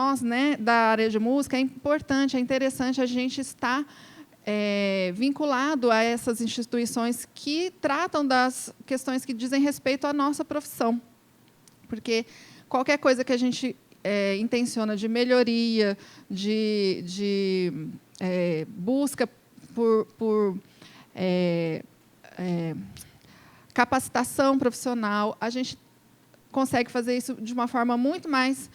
nós, né, da área de música, é importante, é interessante a gente estar vinculado a essas instituições que tratam das questões que dizem respeito à nossa profissão. Porque qualquer coisa que a gente intenciona de melhoria, de busca por capacitação profissional, a gente consegue fazer isso de uma forma muito mais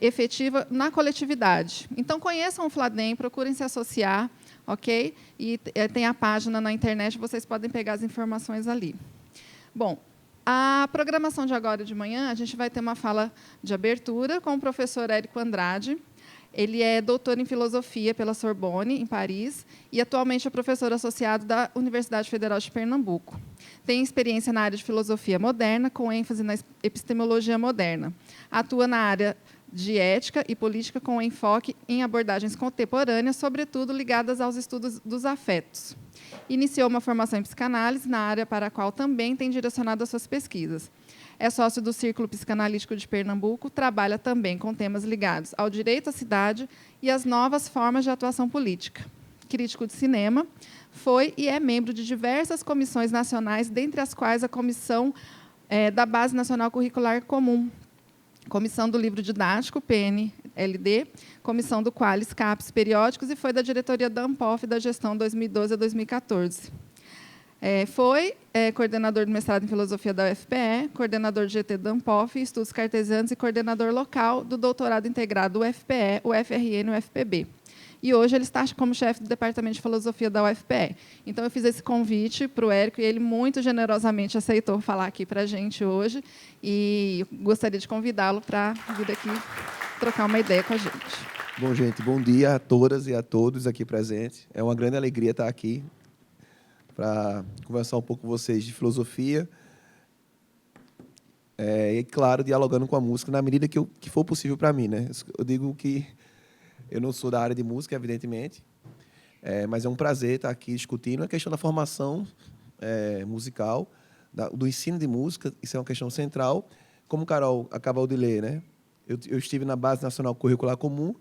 efetiva na coletividade. Então, conheçam o Fladem, procurem se associar, ok? E tem a página na internet, vocês podem pegar as informações ali. Bom, a programação de agora de manhã, a gente vai ter uma fala de abertura com o professor Érico Andrade. Ele é doutor em filosofia pela Sorbonne, em Paris, e atualmente é professor associado da Universidade Federal de Pernambuco. Tem experiência na área de filosofia moderna, com ênfase na epistemologia moderna. Atua na área de ética e política, com enfoque em abordagens contemporâneas, sobretudo ligadas aos estudos dos afetos. Iniciou uma formação em psicanálise, na área para a qual também tem direcionado as suas pesquisas. É sócio do Círculo Psicanalítico de Pernambuco, trabalha também com temas ligados ao direito à cidade e às novas formas de atuação política. Crítico de cinema, foi e é membro de diversas comissões nacionais, dentre as quais a Comissão da Base Nacional Curricular Comum, Comissão do Livro Didático, PNLD, Comissão do Qualis, CAPES, Periódicos, e foi da diretoria da ANPOF da gestão 2012 a 2014. Foi coordenador do mestrado em filosofia da UFPE, coordenador de GT da ANPOF, estudos cartesianos e coordenador local do doutorado integrado UFPE, UFRN e UFPB. E hoje ele está como chefe do departamento de filosofia da UFPE. Então, eu fiz esse convite para o Érico e ele muito generosamente aceitou falar aqui para a gente hoje. E gostaria de convidá-lo para vir aqui trocar uma ideia com a gente. Bom, gente, bom dia a todas e a todos aqui presentes. É uma grande alegria estar aqui para conversar um pouco com vocês de filosofia e, claro, dialogando com a música na medida que for possível para mim, né? Eu digo que eu não sou da área de música, evidentemente, mas é um prazer estar aqui discutindo a questão da formação musical, do ensino de música. Isso é uma questão central. Como Carol acabou de ler, né? Eu estive na Base Nacional Curricular Comum,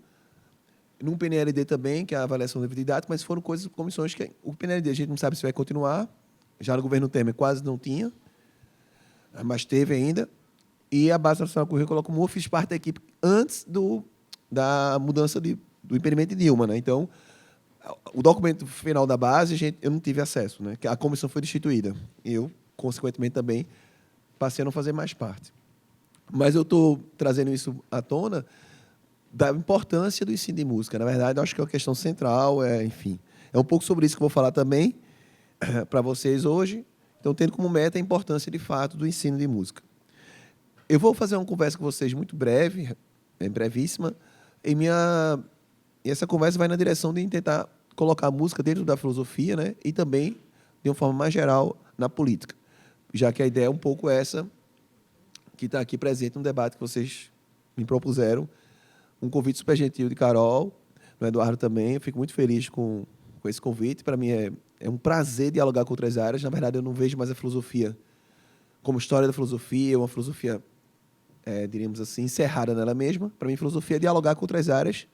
num PNLD também, que é a avaliação do livro didático, mas foram comissões que o PNLD a gente não sabe se vai continuar. Já no governo Temer quase não tinha, mas teve ainda. E a Base Nacional Curricular Comum, eu fiz parte da equipe antes da mudança do impedimento de Dilma, né? Então, o documento final da base eu não tive acesso, né? A comissão foi destituída. E eu, consequentemente, também passei a não fazer mais parte. Mas eu estou trazendo isso à tona da importância do ensino de música. Na verdade, eu acho que é uma questão central, enfim. É um pouco sobre isso que eu vou falar também para vocês hoje. Então, tendo como meta a importância, de fato, do ensino de música. Eu vou fazer uma conversa com vocês muito breve, brevíssima, e essa conversa vai na direção de tentar colocar a música dentro da filosofia, né? E também, de uma forma mais geral, na política. Já que a ideia é um pouco essa, que está aqui presente no debate que vocês me propuseram, um convite super gentil de Carol, do Eduardo também. Eu fico muito feliz com esse convite. Para mim é um prazer dialogar com outras áreas. Na verdade, eu não vejo mais a filosofia como história da filosofia, uma filosofia, diríamos assim, encerrada nela mesma. Para mim, filosofia é dialogar com outras áreas.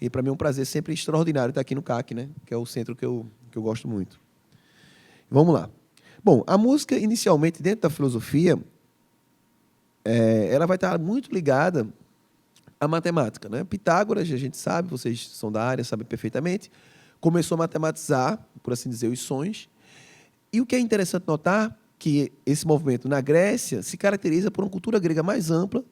E, para mim, é um prazer sempre extraordinário estar aqui no CAC, né? Que é o centro que eu gosto muito. Vamos lá. Bom, a música, inicialmente, dentro da filosofia, ela vai estar muito ligada à matemática, né? Pitágoras, a gente sabe, vocês são da área, sabem perfeitamente, começou a matematizar, por assim dizer, os sons. E o que é interessante notar que esse movimento na Grécia se caracteriza por uma cultura grega mais ampla,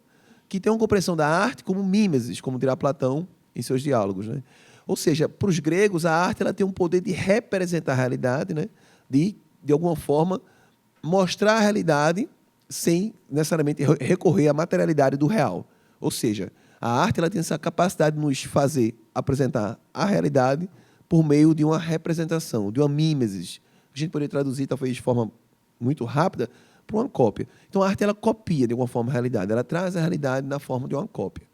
que tem uma compreensão da arte como mimesis, como dirá Platão em seus diálogos, né? Ou seja, para os gregos, a arte ela tem um poder de representar a realidade, né? De alguma forma, mostrar a realidade sem necessariamente recorrer à materialidade do real. Ou seja, a arte ela tem essa capacidade de nos fazer apresentar a realidade por meio de uma representação, de uma mimesis. A gente poderia traduzir, talvez, de forma muito rápida, para uma cópia. Então, a arte ela copia, de alguma forma, a realidade. Ela traz a realidade na forma de uma cópia.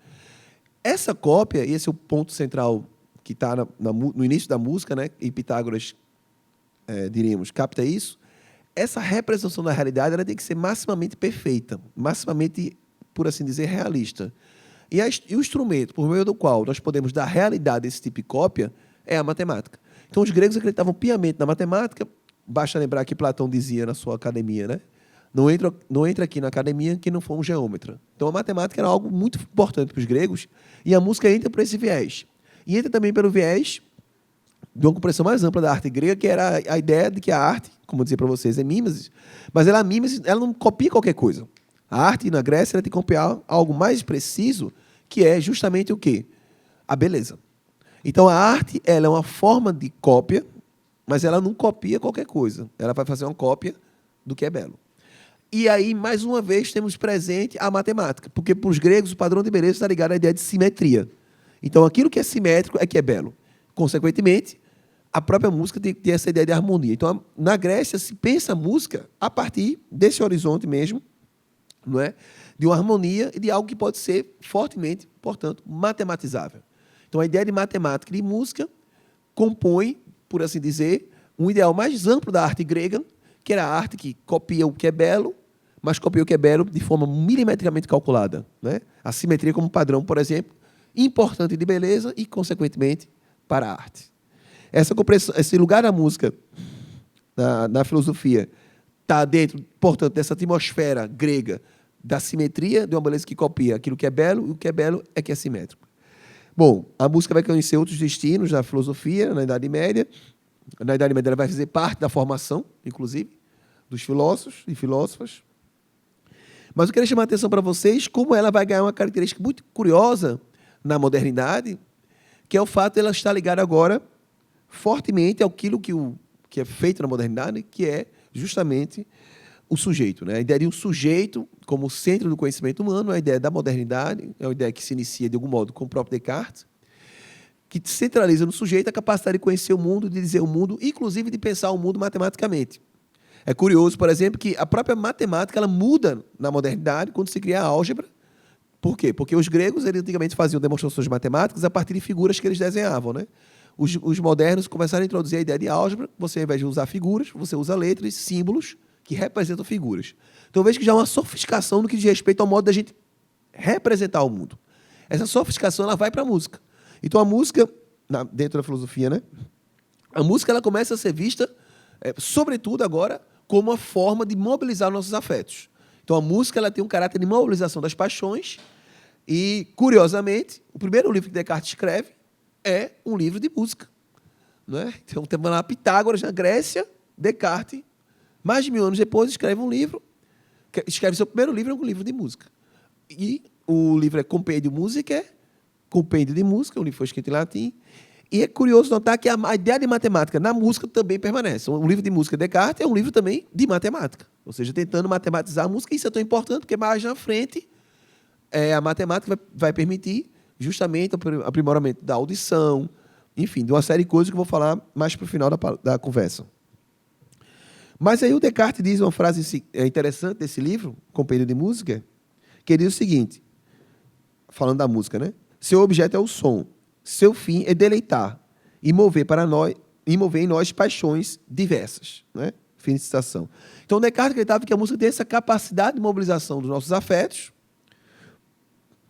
Essa cópia, e esse é o ponto central que está no início da música, né? E Pitágoras, diríamos, capta isso. Essa representação da realidade ela tem que ser maximamente perfeita, maximamente, por assim dizer, realista. E o instrumento por meio do qual nós podemos dar realidade a esse tipo de cópia é a matemática. Então, os gregos acreditavam piamente na matemática. Basta lembrar que Platão dizia na sua academia, né? Não entra aqui na academia que não for um geômetra. Então, a matemática era algo muito importante para os gregos, e a música entra por esse viés. E entra também pelo viés de uma compreensão mais ampla da arte grega, que era a ideia de que a arte, como eu dizia para vocês, é mimesis, mas ela não copia qualquer coisa. A arte na Grécia ela tem que copiar algo mais preciso, que é justamente o quê? A beleza. Então, a arte ela é uma forma de cópia, mas ela não copia qualquer coisa. Ela vai fazer uma cópia do que é belo. E aí, mais uma vez, temos presente a matemática, porque para os gregos o padrão de beleza está ligado à ideia de simetria. Então, aquilo que é simétrico é que é belo. Consequentemente, a própria música tem essa ideia de harmonia. Então, na Grécia, se pensa a música a partir desse horizonte mesmo, não é? De uma harmonia e de algo que pode ser fortemente, portanto, matematizável. Então, a ideia de matemática e de música compõe, por assim dizer, um ideal mais amplo da arte grega, que era a arte que copia o que é belo, mas copia o que é belo de forma milimetricamente calculada, né? A simetria como padrão, por exemplo, importante de beleza e, consequentemente, para a arte. Esse lugar da música na filosofia está dentro, portanto, dessa atmosfera grega da simetria, de uma beleza que copia aquilo que é belo, e o que é belo é que é simétrico. Bom, a música vai conhecer outros destinos da filosofia na Idade Média. Na Idade Média ela vai fazer parte da formação, inclusive, dos filósofos e filósofas. Mas eu queria chamar a atenção para vocês como ela vai ganhar uma característica muito curiosa na modernidade, que é o fato de ela estar ligada agora fortemente àquilo que é feito na modernidade, que é justamente o sujeito, né? A ideia de um sujeito como centro do conhecimento humano, a ideia da modernidade, é uma ideia que se inicia, de algum modo, com o próprio Descartes, que centraliza no sujeito a capacidade de conhecer o mundo, de dizer o mundo, inclusive de pensar o mundo matematicamente. É curioso, por exemplo, que a própria matemática ela muda na modernidade quando se cria a álgebra. Por quê? Porque os gregos eles, antigamente faziam demonstrações matemáticas a partir de figuras que eles desenhavam, né? Os modernos começaram a introduzir a ideia de álgebra. Você, ao invés de usar figuras, você usa letras, símbolos que representam figuras. Então, vejo que já há uma sofisticação no que diz respeito ao modo da gente representar o mundo. Essa sofisticação ela vai para a música. Então, a música, dentro da filosofia, né? A música ela começa a ser vista, sobretudo agora, como uma forma de mobilizar nossos afetos. Então, a música ela tem um caráter de mobilização das paixões e, curiosamente, o primeiro livro que Descartes escreve é um livro de música. Não é? Então, temos lá Pitágoras, na Grécia, Descartes, mais de 1000 anos depois, escreve um livro, escreve seu primeiro livro, é um livro de música. E o livro é Compêndio Musicae, Compêndio de Música, o livro foi escrito em latim, e é curioso notar que a ideia de matemática na música também permanece. O livro de música de Descartes é um livro também de matemática, ou seja, tentando matematizar a música, e isso é tão importante, porque mais na frente a matemática vai permitir justamente o aprimoramento da audição, enfim, de uma série de coisas que eu vou falar mais para o final da conversa. Mas aí o Descartes diz uma frase interessante desse livro, Compêndio de Música, que ele diz o seguinte, falando da música, né? Seu objeto é o som, seu fim é deleitar e mover em nós paixões diversas, né? Fim de citação. Então, Descartes acreditava que a música tem essa capacidade de mobilização dos nossos afetos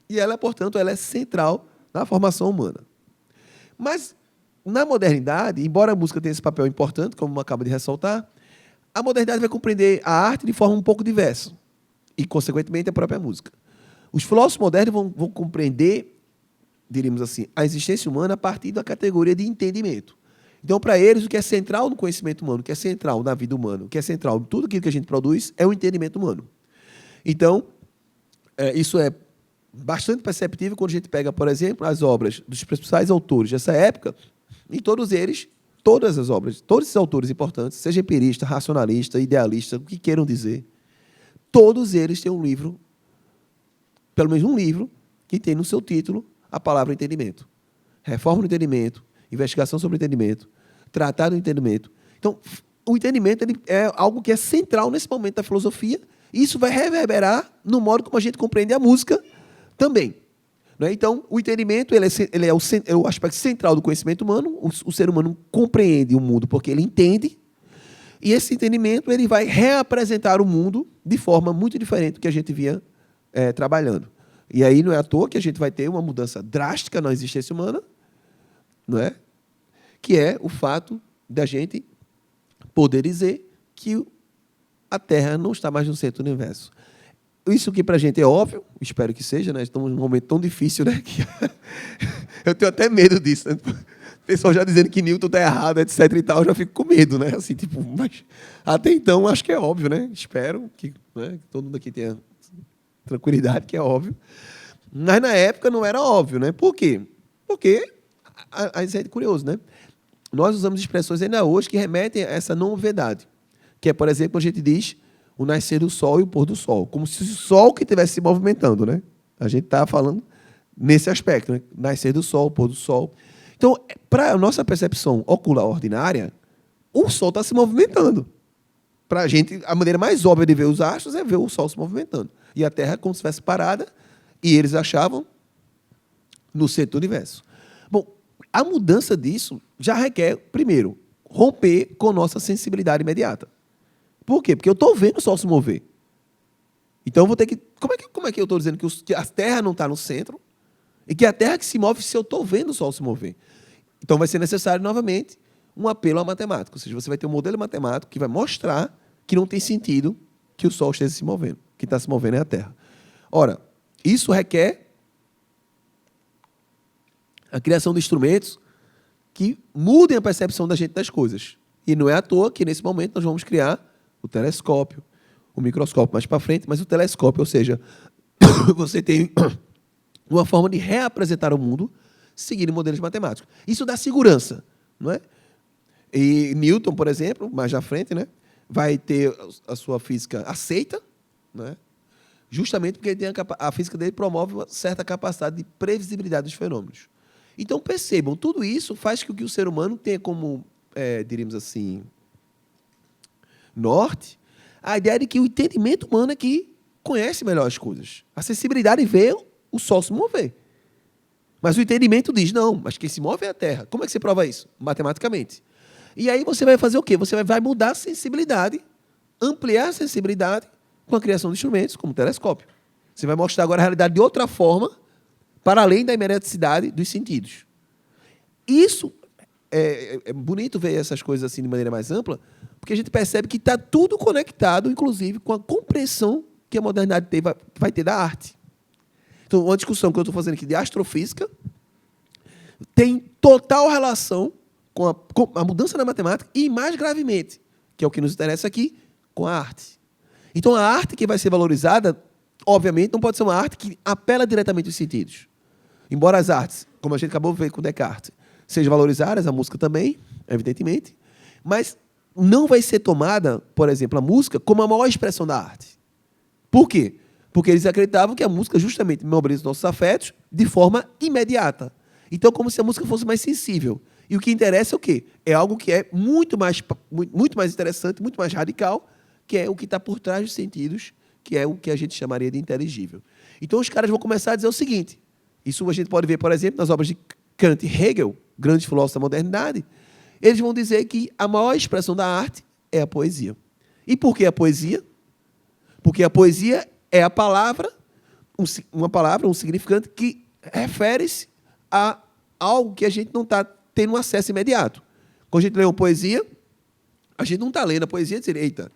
e ela, portanto, ela é central na formação humana. Mas, na modernidade, embora a música tenha esse papel importante, como acaba de ressaltar, a modernidade vai compreender a arte de forma um pouco diversa e, consequentemente, a própria música. Os filósofos modernos vão compreender, diríamos assim, a existência humana a partir da categoria de entendimento. Então, para eles, o que é central no conhecimento humano, o que é central na vida humana, o que é central em tudo aquilo que a gente produz, é o entendimento humano. Então, isso é bastante perceptível quando a gente pega, por exemplo, as obras dos principais autores dessa época, e todas as obras, todos esses autores importantes, seja empirista, racionalista, idealista, o que queiram dizer, todos eles têm um livro, pelo menos um livro, que tem no seu título a palavra entendimento. Reforma do entendimento, investigação sobre o entendimento, tratado do entendimento. Então, o entendimento é algo que é central nesse momento da filosofia, e isso vai reverberar no modo como a gente compreende a música também. Não é? Então, o entendimento ele é o aspecto central do conhecimento humano. O ser humano compreende o mundo porque ele entende, e esse entendimento ele vai reapresentar o mundo de forma muito diferente do que a gente vinha trabalhando. E aí não é à toa que a gente vai ter uma mudança drástica na existência humana, não é? Que é o fato da gente poder dizer que a Terra não está mais no centro do universo. Isso que para a gente é óbvio, espero que seja, né? Estamos num momento tão difícil, né? Que eu tenho até medo disso, né? O pessoal já dizendo que Newton está errado, etc. e tal, eu já fico com medo, né? Assim, tipo, mas até então acho que é óbvio, né? Espero que, né, que todo mundo aqui tenha tranquilidade, que é óbvio. Mas na época não era óbvio, né? Por quê? Porque é curioso, né? Nós usamos expressões ainda hoje que remetem a essa novidade, que é, por exemplo, quando a gente diz o nascer do sol e o pôr do sol, como se o sol que estivesse se movimentando, né? A gente está falando nesse aspecto, né? Nascer do sol, pôr do sol. Então, para a nossa percepção ocular ordinária, o sol está se movimentando. Para a gente, a maneira mais óbvia de ver os astros é ver o sol se movimentando. E a Terra como se estivesse parada, e eles achavam no centro do universo. Bom, a mudança disso já requer, primeiro, romper com nossa sensibilidade imediata. Por quê? Porque eu estou vendo o sol se mover. Então, eu vou ter que... Como é que eu estou dizendo que a Terra não está no centro e que a Terra que se move se eu estou vendo o sol se mover? Então, vai ser necessário, novamente, um apelo à matemática. Ou seja, você vai ter um modelo matemático que vai mostrar que não tem sentido que o sol esteja se movendo. Que está se movendo é a Terra. Ora, isso requer a criação de instrumentos que mudem a percepção da gente das coisas. E não é à toa que, nesse momento, nós vamos criar o telescópio, o microscópio mais para frente, mas o telescópio, ou seja, você tem uma forma de reapresentar o mundo seguindo modelos matemáticos. Isso dá segurança, não é? E Newton, por exemplo, mais à frente, né, vai ter a sua física aceita, né, justamente porque ele tem a física dele promove uma certa capacidade de previsibilidade dos fenômenos. Então, percebam, tudo isso faz com que o ser humano tenha como, diríamos assim, norte, a ideia de que o entendimento humano é que conhece melhor as coisas. A sensibilidade vê o sol se mover. Mas o entendimento diz, não, mas quem se move é a Terra. Como é que você prova isso? Matematicamente. E aí você vai fazer o quê? Você vai mudar a sensibilidade, ampliar a sensibilidade com a criação de instrumentos, como o telescópio. Você vai mostrar agora a realidade de outra forma, para além da imediaticidade dos sentidos. Isso é bonito ver essas coisas assim de maneira mais ampla, porque a gente percebe que está tudo conectado, inclusive, com a compreensão que a modernidade vai ter da arte. Então, uma discussão que eu estou fazendo aqui de astrofísica tem total relação com a mudança na matemática e, mais gravemente, que é o que nos interessa aqui, com a arte. Então, a arte que vai ser valorizada, obviamente, não pode ser uma arte que apela diretamente aos sentidos. Embora as artes, como a gente acabou de ver com Descartes, sejam valorizadas, a música também, evidentemente, mas não vai ser tomada, por exemplo, a música como a maior expressão da arte. Por quê? Porque eles acreditavam que a música justamente mobiliza os nossos afetos de forma imediata. Então, como se a música fosse mais sensível. E o que interessa é o quê? É algo que é muito mais interessante, muito mais radical, que é o que está por trás dos sentidos, que é o que a gente chamaria de inteligível. Então, os caras vão começar a dizer o seguinte, isso a gente pode ver, por exemplo, nas obras de Kant e Hegel, grandes filósofos da modernidade, eles vão dizer que a maior expressão da arte é a poesia. E por que a poesia? Porque a poesia é a palavra, uma palavra, um significante que refere-se a algo que a gente não está tendo um acesso imediato. Quando a gente lê uma poesia, a gente não está lendo a poesia e dizer, eita,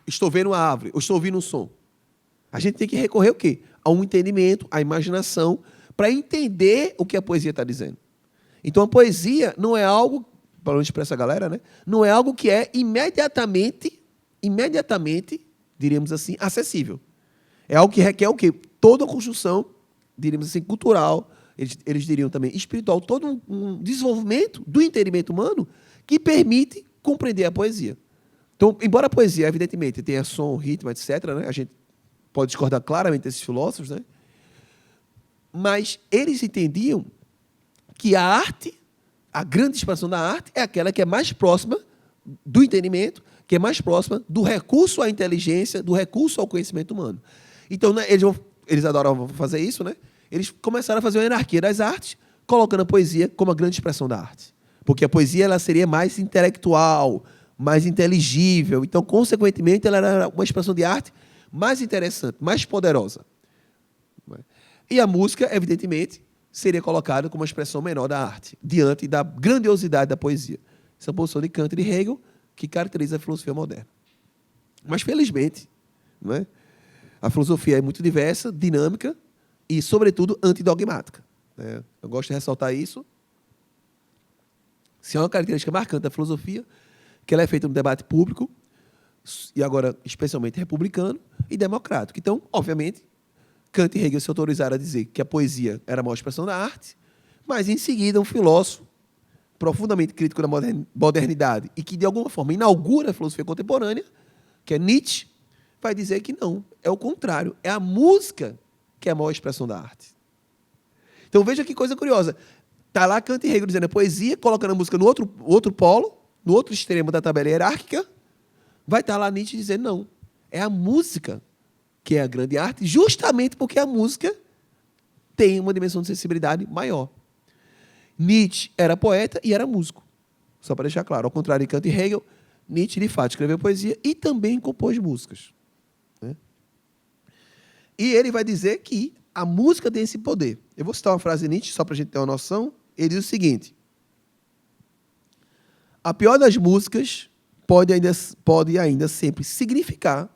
estou vendo uma árvore, ou estou ouvindo um som. A gente tem que recorrer ao quê? A um entendimento, à imaginação, para entender o que a poesia está dizendo. Então, a poesia não é algo, para não expressar a galera, né? Não é algo que é imediatamente, diríamos assim, acessível. É algo que requer o quê? Toda a construção, diríamos assim, cultural, eles diriam também espiritual, todo um desenvolvimento do entendimento humano que permite compreender a poesia. Então, embora a poesia, evidentemente, tenha som, ritmo, etc., né? A gente pode discordar claramente desses filósofos, né? Mas eles entendiam que a arte, a grande expansão da arte, é aquela que é mais próxima do entendimento, que é mais próxima do recurso à inteligência, do recurso ao conhecimento humano. Então, né, eles adoravam fazer isso, né? Eles começaram a fazer uma hierarquia das artes, colocando a poesia como a grande expressão da arte. Porque a poesia ela seria mais intelectual, mais inteligível. Então, consequentemente, ela era uma expressão de arte mais interessante, mais poderosa. E a música, evidentemente, seria colocada como uma expressão menor da arte, diante da grandiosidade da poesia. Essa é a posição de Kant e de Hegel, que caracteriza a filosofia moderna. Mas, felizmente, não é? A filosofia é muito diversa, dinâmica e, sobretudo, antidogmática. Né? Eu gosto de ressaltar isso. Se é uma característica marcante da filosofia, que ela é feita no debate público, e agora especialmente republicano e democrático. Então, obviamente, Kant e Hegel se autorizaram a dizer que a poesia era a maior expressão da arte, mas, em seguida, um filósofo profundamente crítico da modernidade e que, de alguma forma, inaugura a filosofia contemporânea, que é Nietzsche, vai dizer que não, é o contrário, é a música que é a maior expressão da arte. Então, veja que coisa curiosa. Está lá Kant e Hegel dizendo a poesia, colocando a música no outro polo, no outro extremo da tabela hierárquica, vai estar lá Nietzsche dizendo não, é a música que é a grande arte, justamente porque a música tem uma dimensão de sensibilidade maior. Nietzsche era poeta e era músico, só para deixar claro. Ao contrário de Kant e Hegel, Nietzsche, de fato, escreveu poesia e também compôs músicas. Né? E ele vai dizer que a música tem esse poder. Eu vou citar uma frase de Nietzsche, só para a gente ter uma noção. Ele diz o seguinte: a pior das músicas pode ainda sempre significar,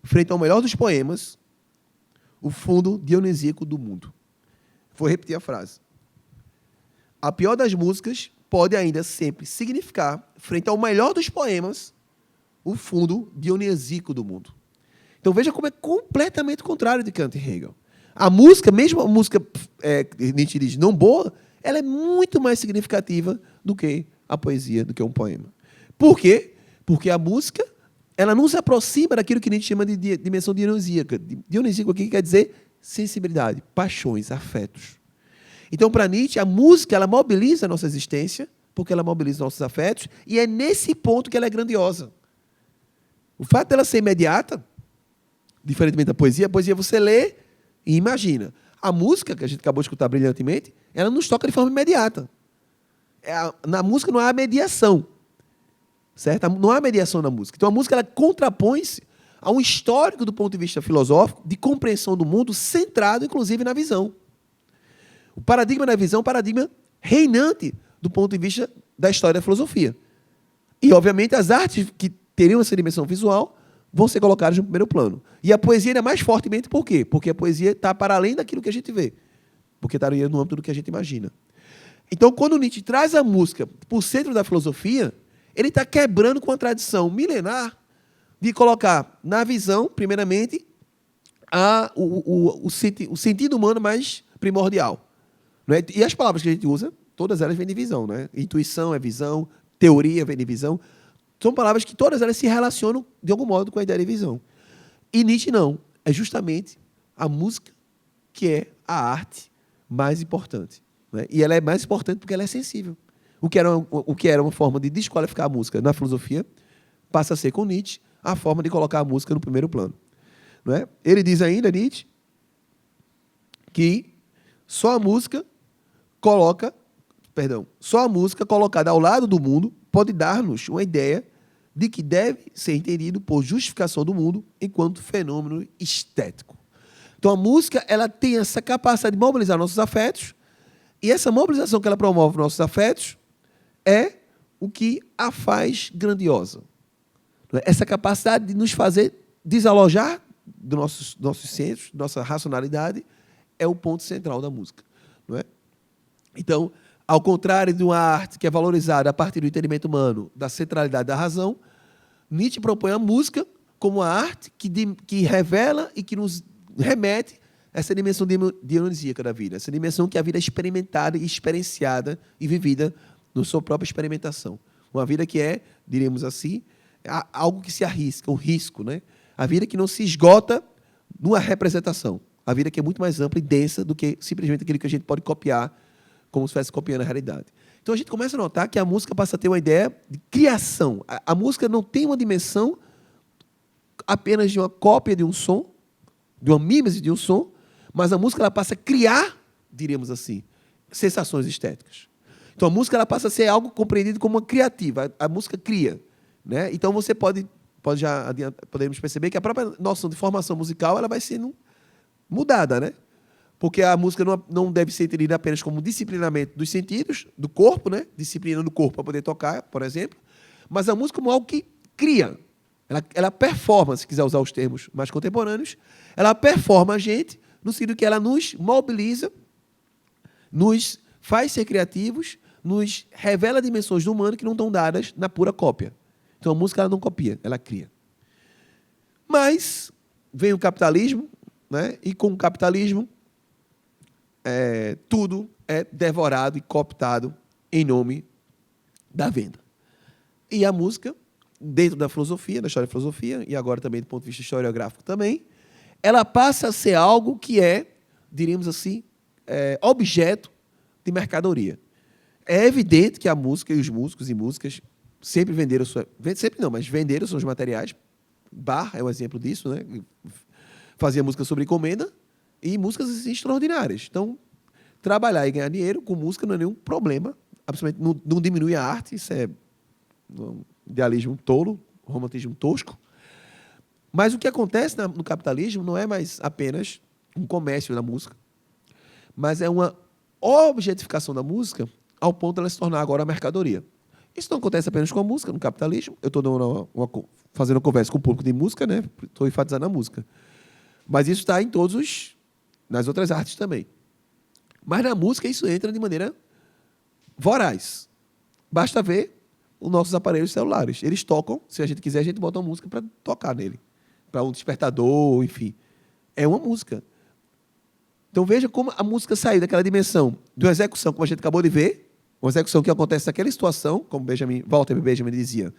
frente ao melhor dos poemas, o fundo dionisíaco do mundo. Vou repetir a frase. A pior das músicas pode ainda sempre significar, frente ao melhor dos poemas, o fundo dionisíaco do mundo. Então veja como é completamente contrário de Kant e Hegel. A música, mesmo a música, Nietzsche diz, não boa, ela é muito mais significativa do que a poesia, do que um poema. Por quê? Porque a música, ela não se aproxima daquilo que Nietzsche chama de dimensão dionisíaca. Dionisíaco aqui quer dizer sensibilidade, paixões, afetos. Então, para Nietzsche, a música ela mobiliza a nossa existência, porque ela mobiliza nossos afetos, e é nesse ponto que ela é grandiosa. O fato dela ser imediata, diferentemente da poesia, a poesia você lê e imagina. A música, que a gente acabou de escutar brilhantemente, ela nos toca de forma imediata. Na música não há mediação. Certo? Não há mediação na música. Então, a música ela contrapõe-se a um histórico do ponto de vista filosófico, de compreensão do mundo, centrado, inclusive, na visão. O paradigma da visão é um paradigma reinante do ponto de vista da história da filosofia. E, obviamente, as artes que teriam essa dimensão visual vão ser colocadas no primeiro plano. E a poesia ainda mais fortemente por quê? Porque a poesia está para além daquilo que a gente vê. Porque está no âmbito do que a gente imagina. Então, quando Nietzsche traz a música para o centro da filosofia, ele está quebrando com a tradição milenar de colocar na visão, primeiramente, o sentido humano mais primordial. Não é? E as palavras que a gente usa, todas elas vêm de visão. Né? Intuição é visão, teoria vem de visão. São palavras que todas elas se relacionam, de algum modo, com a ideia de visão. E Nietzsche não. É justamente a música que é a arte mais importante. Né? E ela é mais importante porque ela é sensível. O que era uma forma de desqualificar a música na filosofia passa a ser, com Nietzsche, a forma de colocar a música no primeiro plano. Não é? Ele diz ainda, Nietzsche, que só a música colocada ao lado do mundo pode dar-nos uma ideia de que deve ser entendido por justificação do mundo enquanto fenômeno estético. Então, a música ela tem essa capacidade de mobilizar nossos afetos, e essa mobilização que ela promove nos nossos afetos é o que a faz grandiosa. Essa capacidade de nos fazer desalojar dos nossos centros, nossa racionalidade, é o ponto central da música. Não é? Então, ao contrário de uma arte que é valorizada a partir do entendimento humano, da centralidade da razão, Nietzsche propõe a música como a arte que revela e que nos remete a essa dimensão dionisíaca da vida, essa dimensão que a vida é experimentada e experienciada e vivida na sua própria experimentação. Uma vida que é, diríamos assim, algo que se arrisca, um risco. Né? A vida que não se esgota numa representação. A vida que é muito mais ampla e densa do que simplesmente aquilo que a gente pode copiar como se estivesse copiando a realidade. Então, a gente começa a notar que a música passa a ter uma ideia de criação. A música não tem uma dimensão apenas de uma cópia de um som, de uma mímese de um som, mas a música ela passa a criar, diríamos assim, sensações estéticas. Então, a música ela passa a ser algo compreendido como uma criativa. A música cria. Né? Então, você pode podemos perceber que a própria noção de formação musical ela vai sendo mudada, né? Porque a música não deve ser entendida apenas como disciplinamento dos sentidos, do corpo, né? Disciplina do corpo para poder tocar, por exemplo, mas a música como algo que cria. Ela performa, se quiser usar os termos mais contemporâneos, ela performa a gente no sentido que ela nos mobiliza, nos faz ser criativos, nos revela dimensões do humano que não estão dadas na pura cópia. Então a música ela não copia, ela cria. Mas vem o capitalismo, né? E com o capitalismo tudo é devorado e cooptado em nome da venda. E a música, dentro da filosofia, da história da filosofia, e agora também do ponto de vista historiográfico também, ela passa a ser algo que diríamos assim, objeto de mercadoria. É evidente que a música e os músicos e músicas sempre venderam mas venderam seus materiais. Bach é um exemplo disso, né? Fazia música sobre encomenda e músicas assim, extraordinárias. Então, trabalhar e ganhar dinheiro com música não é nenhum problema. Absolutamente não diminui a arte, isso é um idealismo tolo, um romantismo tosco. Mas o que acontece no capitalismo não é mais apenas um comércio da música, mas é uma objetificação da música ao ponto de ela se tornar agora a mercadoria. Isso não acontece apenas com a música, no capitalismo. Eu estou fazendo uma conversa com o público de música, né? Estou enfatizando a música. Mas isso está nas outras artes também. Mas na música isso entra de maneira voraz. Basta ver os nossos aparelhos celulares. Eles tocam, se a gente quiser, a gente bota uma música para tocar nele. Para um despertador, enfim. É uma música. Então veja como a música saiu daquela dimensão de uma execução, como a gente acabou de ver, uma execução que acontece naquela situação, como Walter Benjamin dizia,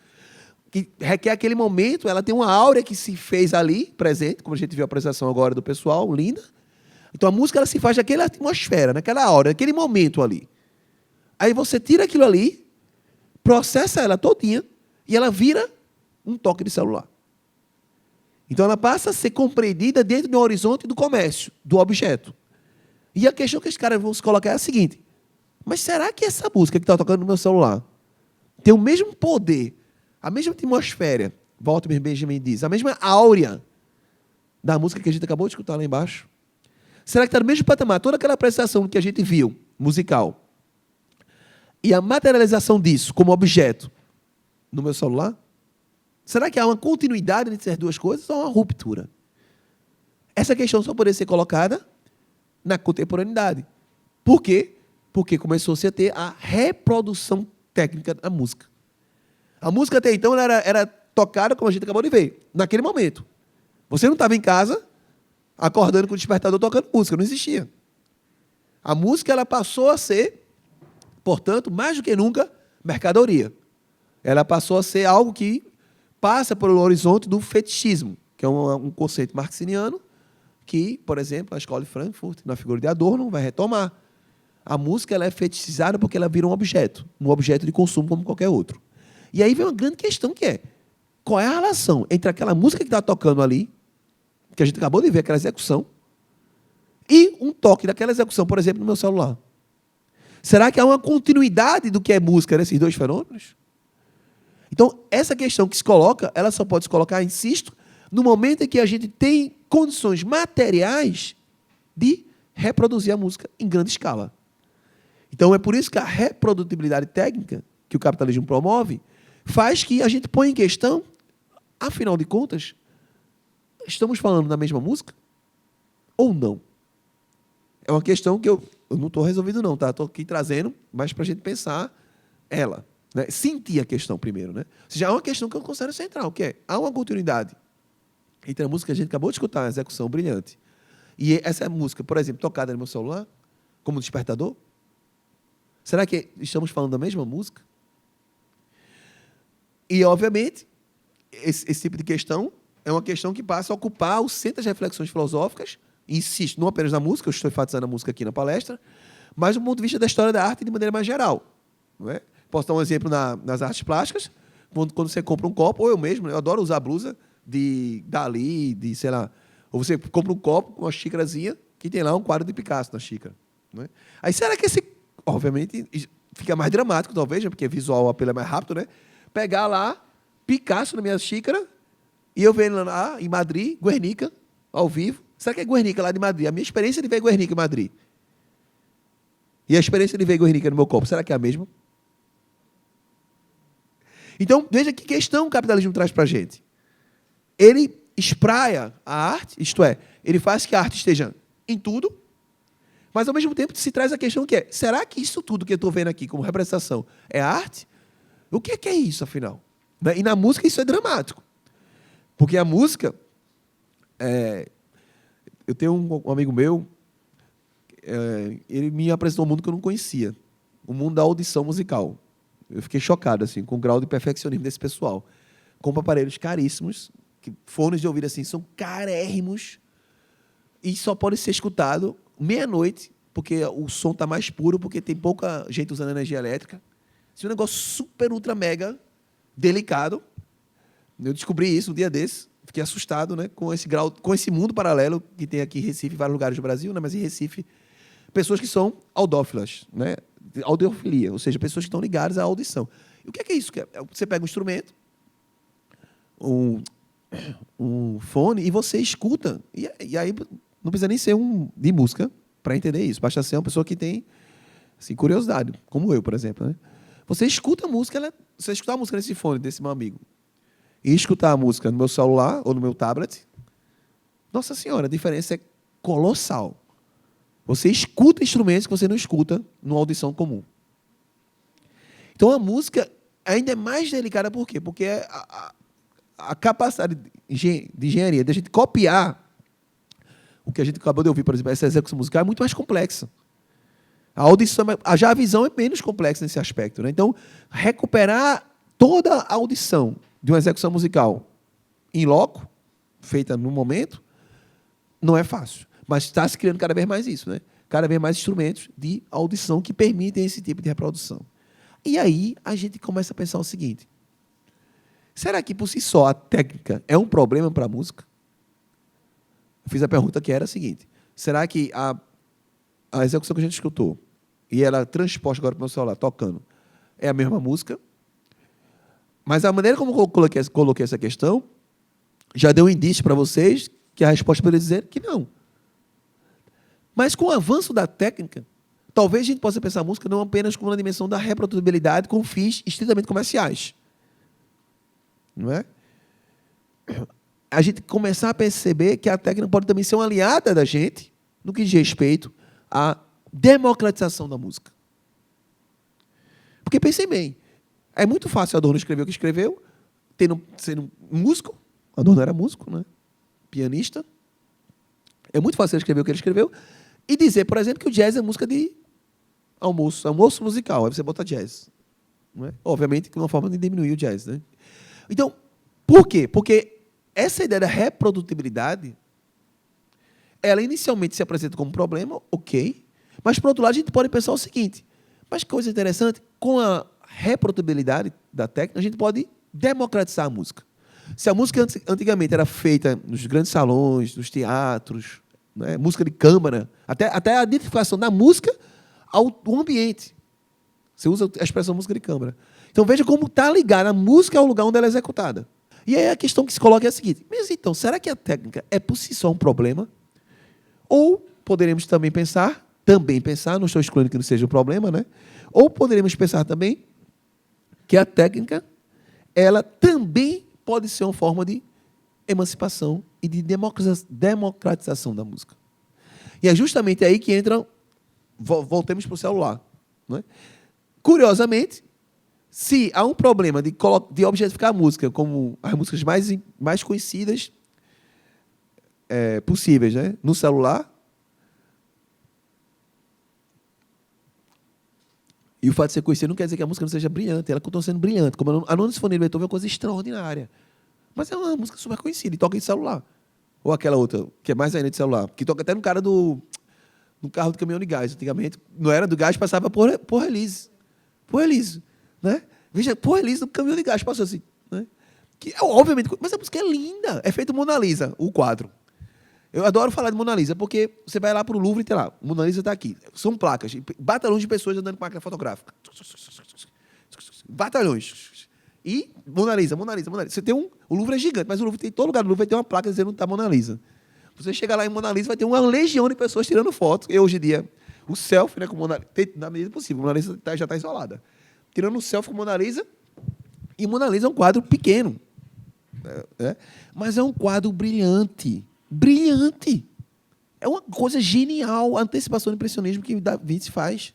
que requer aquele momento, ela tem uma áurea que se fez ali, presente, como a gente viu a apresentação agora do pessoal, linda. Então a música ela se faz naquela atmosfera, naquela áurea, naquele momento ali. Aí você tira aquilo ali, processa ela todinha e ela vira um toque de celular. Então ela passa a ser compreendida dentro do horizonte do comércio, do objeto. E a questão que os caras vão se colocar é a seguinte: mas será que essa música que está tocando no meu celular tem o mesmo poder, a mesma atmosfera, Walter Benjamin diz, a mesma áurea da música que a gente acabou de escutar lá embaixo? Será que está no mesmo patamar? Toda aquela apresentação que a gente viu, musical, e a materialização disso como objeto no meu celular? Será que há uma continuidade entre essas duas coisas ou uma ruptura? Essa questão só poderia ser colocada na contemporaneidade. Por quê? Porque começou-se a ter a reprodução técnica da música. A música até então ela era tocada, como a gente acabou de ver, naquele momento. Você não estava em casa acordando com o despertador tocando música, não existia. A música ela passou a ser, portanto, mais do que nunca, mercadoria. Ela passou a ser algo que passa pelo horizonte do fetichismo, que é um conceito marxiniano que, por exemplo, a escola de Frankfurt, na figura de Adorno, vai retomar. A música ela é fetichizada porque ela vira um objeto de consumo como qualquer outro. E aí vem uma grande questão que é: qual é a relação entre aquela música que está tocando ali, que a gente acabou de ver, aquela execução, e um toque daquela execução, por exemplo, no meu celular? Será que há uma continuidade do que é música nesses dois fenômenos? Então, essa questão que se coloca, ela só pode se colocar, insisto, no momento em que a gente tem condições materiais de reproduzir a música em grande escala. Então, é por isso que a reprodutibilidade técnica que o capitalismo promove faz que a gente ponha em questão, afinal de contas, estamos falando da mesma música ou não? É uma questão que eu não estou resolvendo não, tá? Estou aqui trazendo, mas para a gente pensar ela. Né? Sentir a questão primeiro. Né? Ou seja, há uma questão que eu considero central, que é: há uma continuidade entre a música que a gente acabou de escutar, uma execução brilhante, e essa música, por exemplo, tocada no meu celular, como despertador? Será que estamos falando da mesma música? E, obviamente, esse tipo de questão é uma questão que passa a ocupar o centro das reflexões filosóficas, e insisto, não apenas na música, eu estou enfatizando a música aqui na palestra, mas do ponto de vista da história da arte de maneira mais geral. Não é? Posso dar um exemplo nas artes plásticas, quando você compra um copo, ou eu mesmo, eu adoro usar blusa de Dalí, de, sei lá, ou você compra um copo com uma xícarazinha que tem lá um quadro de Picasso na xícara. Não é? Aí será que obviamente, fica mais dramático, talvez, porque visual, o apelo é mais rápido, né? Pegar lá Picasso na minha xícara E eu vendo lá em Madrid, Guernica, ao vivo. Será que é Guernica lá de Madrid? A minha experiência de ver Guernica em Madrid e a experiência de ver Guernica no meu corpo, será que é a mesma? Então, veja que questão o capitalismo traz para a gente. Ele espraia a arte, isto é, ele faz que a arte esteja em tudo, mas, ao mesmo tempo, se traz a questão que é, será que isso tudo que eu estou vendo aqui como representação é arte? O que é isso, afinal? E na música isso é dramático. Porque a música... eu tenho um amigo meu, ele me apresentou um mundo que eu não conhecia. O mundo da audição musical. Eu fiquei chocado assim, com o grau de perfeccionismo desse pessoal. Compra aparelhos caríssimos, que fones de ouvido assim, são carérrimos, e só pode ser escutado meia-noite, porque o som está mais puro, porque tem pouca gente usando energia elétrica. Isso é um negócio super, ultra, mega delicado. Eu descobri isso um dia desses. Fiquei assustado, né, com esse grau, com esse mundo paralelo que tem aqui em Recife, em vários lugares do Brasil, né, mas em Recife, pessoas que são audófilas, né, audiofilia, ou seja, pessoas que estão ligadas à audição. E o que é isso? Você pega um instrumento, um fone, e você escuta. E aí não precisa nem ser de música para entender isso. Basta ser uma pessoa que tem assim, curiosidade, como eu, por exemplo. Né? Você escuta a música, você escutar a música nesse fone desse meu amigo e escutar a música no meu celular ou no meu tablet, nossa senhora, a diferença é colossal. Você escuta instrumentos que você não escuta numa audição comum. Então, a música ainda é mais delicada, por quê? Porque a capacidade de engenharia, de a gente copiar o que a gente acabou de ouvir, por exemplo, essa execução musical, é muito mais complexa. A audição, já a visão é menos complexa nesse aspecto. Né? Então, recuperar toda a audição de uma execução musical em loco, feita no momento, não é fácil. Mas está se criando cada vez mais isso, né? Cada vez mais instrumentos de audição que permitem esse tipo de reprodução. E aí a gente começa a pensar o seguinte: será que por si só a técnica é um problema para a música? Eu fiz a pergunta que era a seguinte: será que a execução que a gente escutou e ela transposta agora para o meu celular, tocando, é a mesma música? Mas a maneira como eu coloquei essa questão já deu um indício para vocês que a resposta poderia dizer que não. Mas com o avanço da técnica, talvez a gente possa pensar a música não apenas como uma dimensão da reprodutibilidade com fins estritamente comerciais. Não é? A gente começar a perceber que a técnica pode também ser uma aliada da gente no que diz respeito à democratização da música. Porque pensem bem, é muito fácil Adorno escrever o que escreveu, sendo músico, Adorno era músico, né? Pianista. É muito fácil escrever o que ele escreveu e dizer, por exemplo, que o jazz é música de almoço musical, aí você bota jazz. Não é? Obviamente, que é uma forma de diminuir o jazz. Né? Então, por quê? Porque essa ideia da reprodutibilidade, ela inicialmente se apresenta como um problema, ok, mas, por outro lado, a gente pode pensar o seguinte: mas que coisa interessante, com a reprodutibilidade da técnica, a gente pode democratizar a música. Se a música antigamente era feita nos grandes salões, nos teatros, né, música de câmara, até a identificação da música ao ambiente. Você usa a expressão música de câmara. Então, veja como está ligada a música ao lugar onde ela é executada. E aí a questão que se coloca é a seguinte: mas então, será que a técnica é por si só um problema? Ou poderemos também pensar, não estou excluindo que não seja um problema, né? Ou poderemos pensar também que a técnica, ela também pode ser uma forma de emancipação e de democratização da música. E é justamente aí que entra, voltemos para o celular. Não é? Curiosamente, se há um problema de objetificar a música como as músicas mais conhecidas possíveis, né, no celular, e o fato de ser conhecida não quer dizer que a música não seja brilhante, ela continua sendo brilhante. Como a Nona Sinfonia de Beethoven é uma coisa extraordinária. Mas é uma música super conhecida e toca em celular. Ou aquela outra, que é mais ainda de celular, que toca até no cara no carro do caminhão de gás. Antigamente, não era do gás, passava por release. Por release. Né? Veja, por release no caminhão de gás, passou assim. Né? Que, obviamente, mas a música é linda. É feito Mona Lisa, o quadro. Eu adoro falar de Mona Lisa, porque você vai lá para o Louvre e tem lá, Mona Lisa está aqui. São placas, batalhões de pessoas andando com máquina fotográfica. Batalhões. E Mona Lisa, Mona Lisa, Mona Lisa. Você tem o Louvre é gigante, mas o Louvre tem todo lugar do Louvre vai ter uma placa dizendo que está Mona Lisa. Você chegar lá em Mona Lisa, vai ter uma legião de pessoas tirando fotos. E hoje em dia, o selfie, né, com Mona Lisa, na medida possível, Mona Lisa já está isolada. Tirando o selfie com Mona Lisa, e Mona Lisa é um quadro pequeno. Mas é um quadro brilhante. Brilhante. É uma coisa genial a antecipação do impressionismo que Da Vinci faz.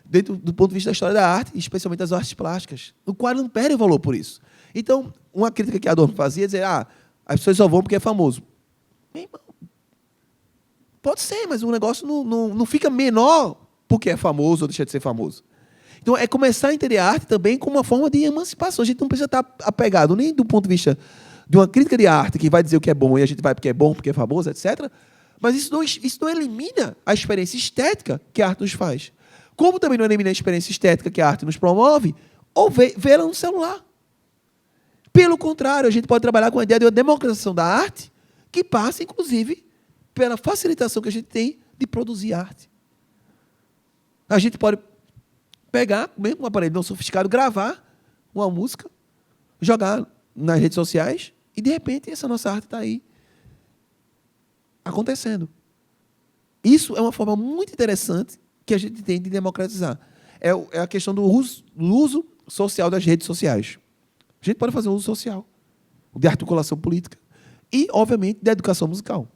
Dentro do ponto de vista da história da arte, especialmente das artes plásticas. O quadro não perde valor por isso. Então, uma crítica que Adorno fazia é dizer, as pessoas só vão porque é famoso. Meu irmão, pode ser, mas o negócio não fica menor porque é famoso ou deixa de ser famoso. Então, é começar a entender a arte também como uma forma de emancipação. A gente não precisa estar apegado nem do ponto de vista de uma crítica de arte que vai dizer o que é bom e a gente vai porque é bom, porque é famoso, etc. Mas isso não elimina a experiência estética que a arte nos faz. Como também não elimina a experiência estética que a arte nos promove, ou vê-la no celular. Pelo contrário, a gente pode trabalhar com a ideia de uma democratização da arte que passa, inclusive, pela facilitação que a gente tem de produzir arte. A gente pode pegar, mesmo um aparelho não sofisticado, gravar uma música, jogar nas redes sociais e, de repente, essa nossa arte está aí acontecendo. Isso é uma forma muito interessante que a gente tem de democratizar. É a questão do uso social das redes sociais. A gente pode fazer um uso social, de articulação política e, obviamente, da educação musical.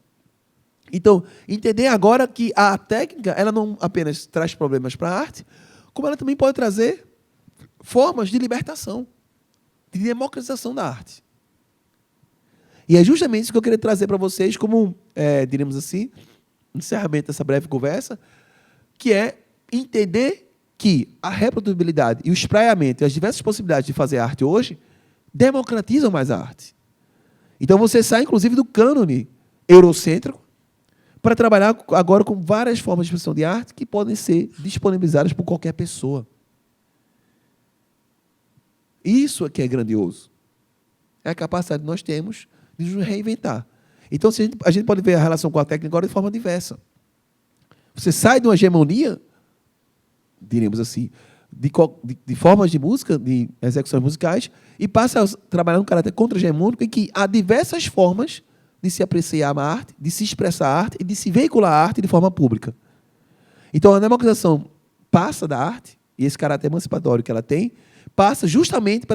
Então, entender agora que a técnica ela não apenas traz problemas para a arte, como ela também pode trazer formas de libertação, de democratização da arte. E é justamente isso que eu queria trazer para vocês como, diríamos assim, encerramento dessa breve conversa, que é entender que a reprodutibilidade e o espraiamento e as diversas possibilidades de fazer arte hoje democratizam mais a arte. Então, você sai, inclusive, do cânone eurocêntrico para trabalhar agora com várias formas de expressão de arte que podem ser disponibilizadas por qualquer pessoa. Isso é que é grandioso. É a capacidade que nós temos de nos reinventar. Então, a gente pode ver a relação com a técnica agora de forma diversa. Você sai de uma hegemonia, diríamos assim, de formas de música, de execuções musicais, e passa a trabalhar um caráter contra-hegemônico em que há diversas formas de se apreciar a arte, de se expressar a arte e de se veicular a arte de forma pública. Então, a democratização passa da arte, e esse caráter emancipatório que ela tem, passa justamente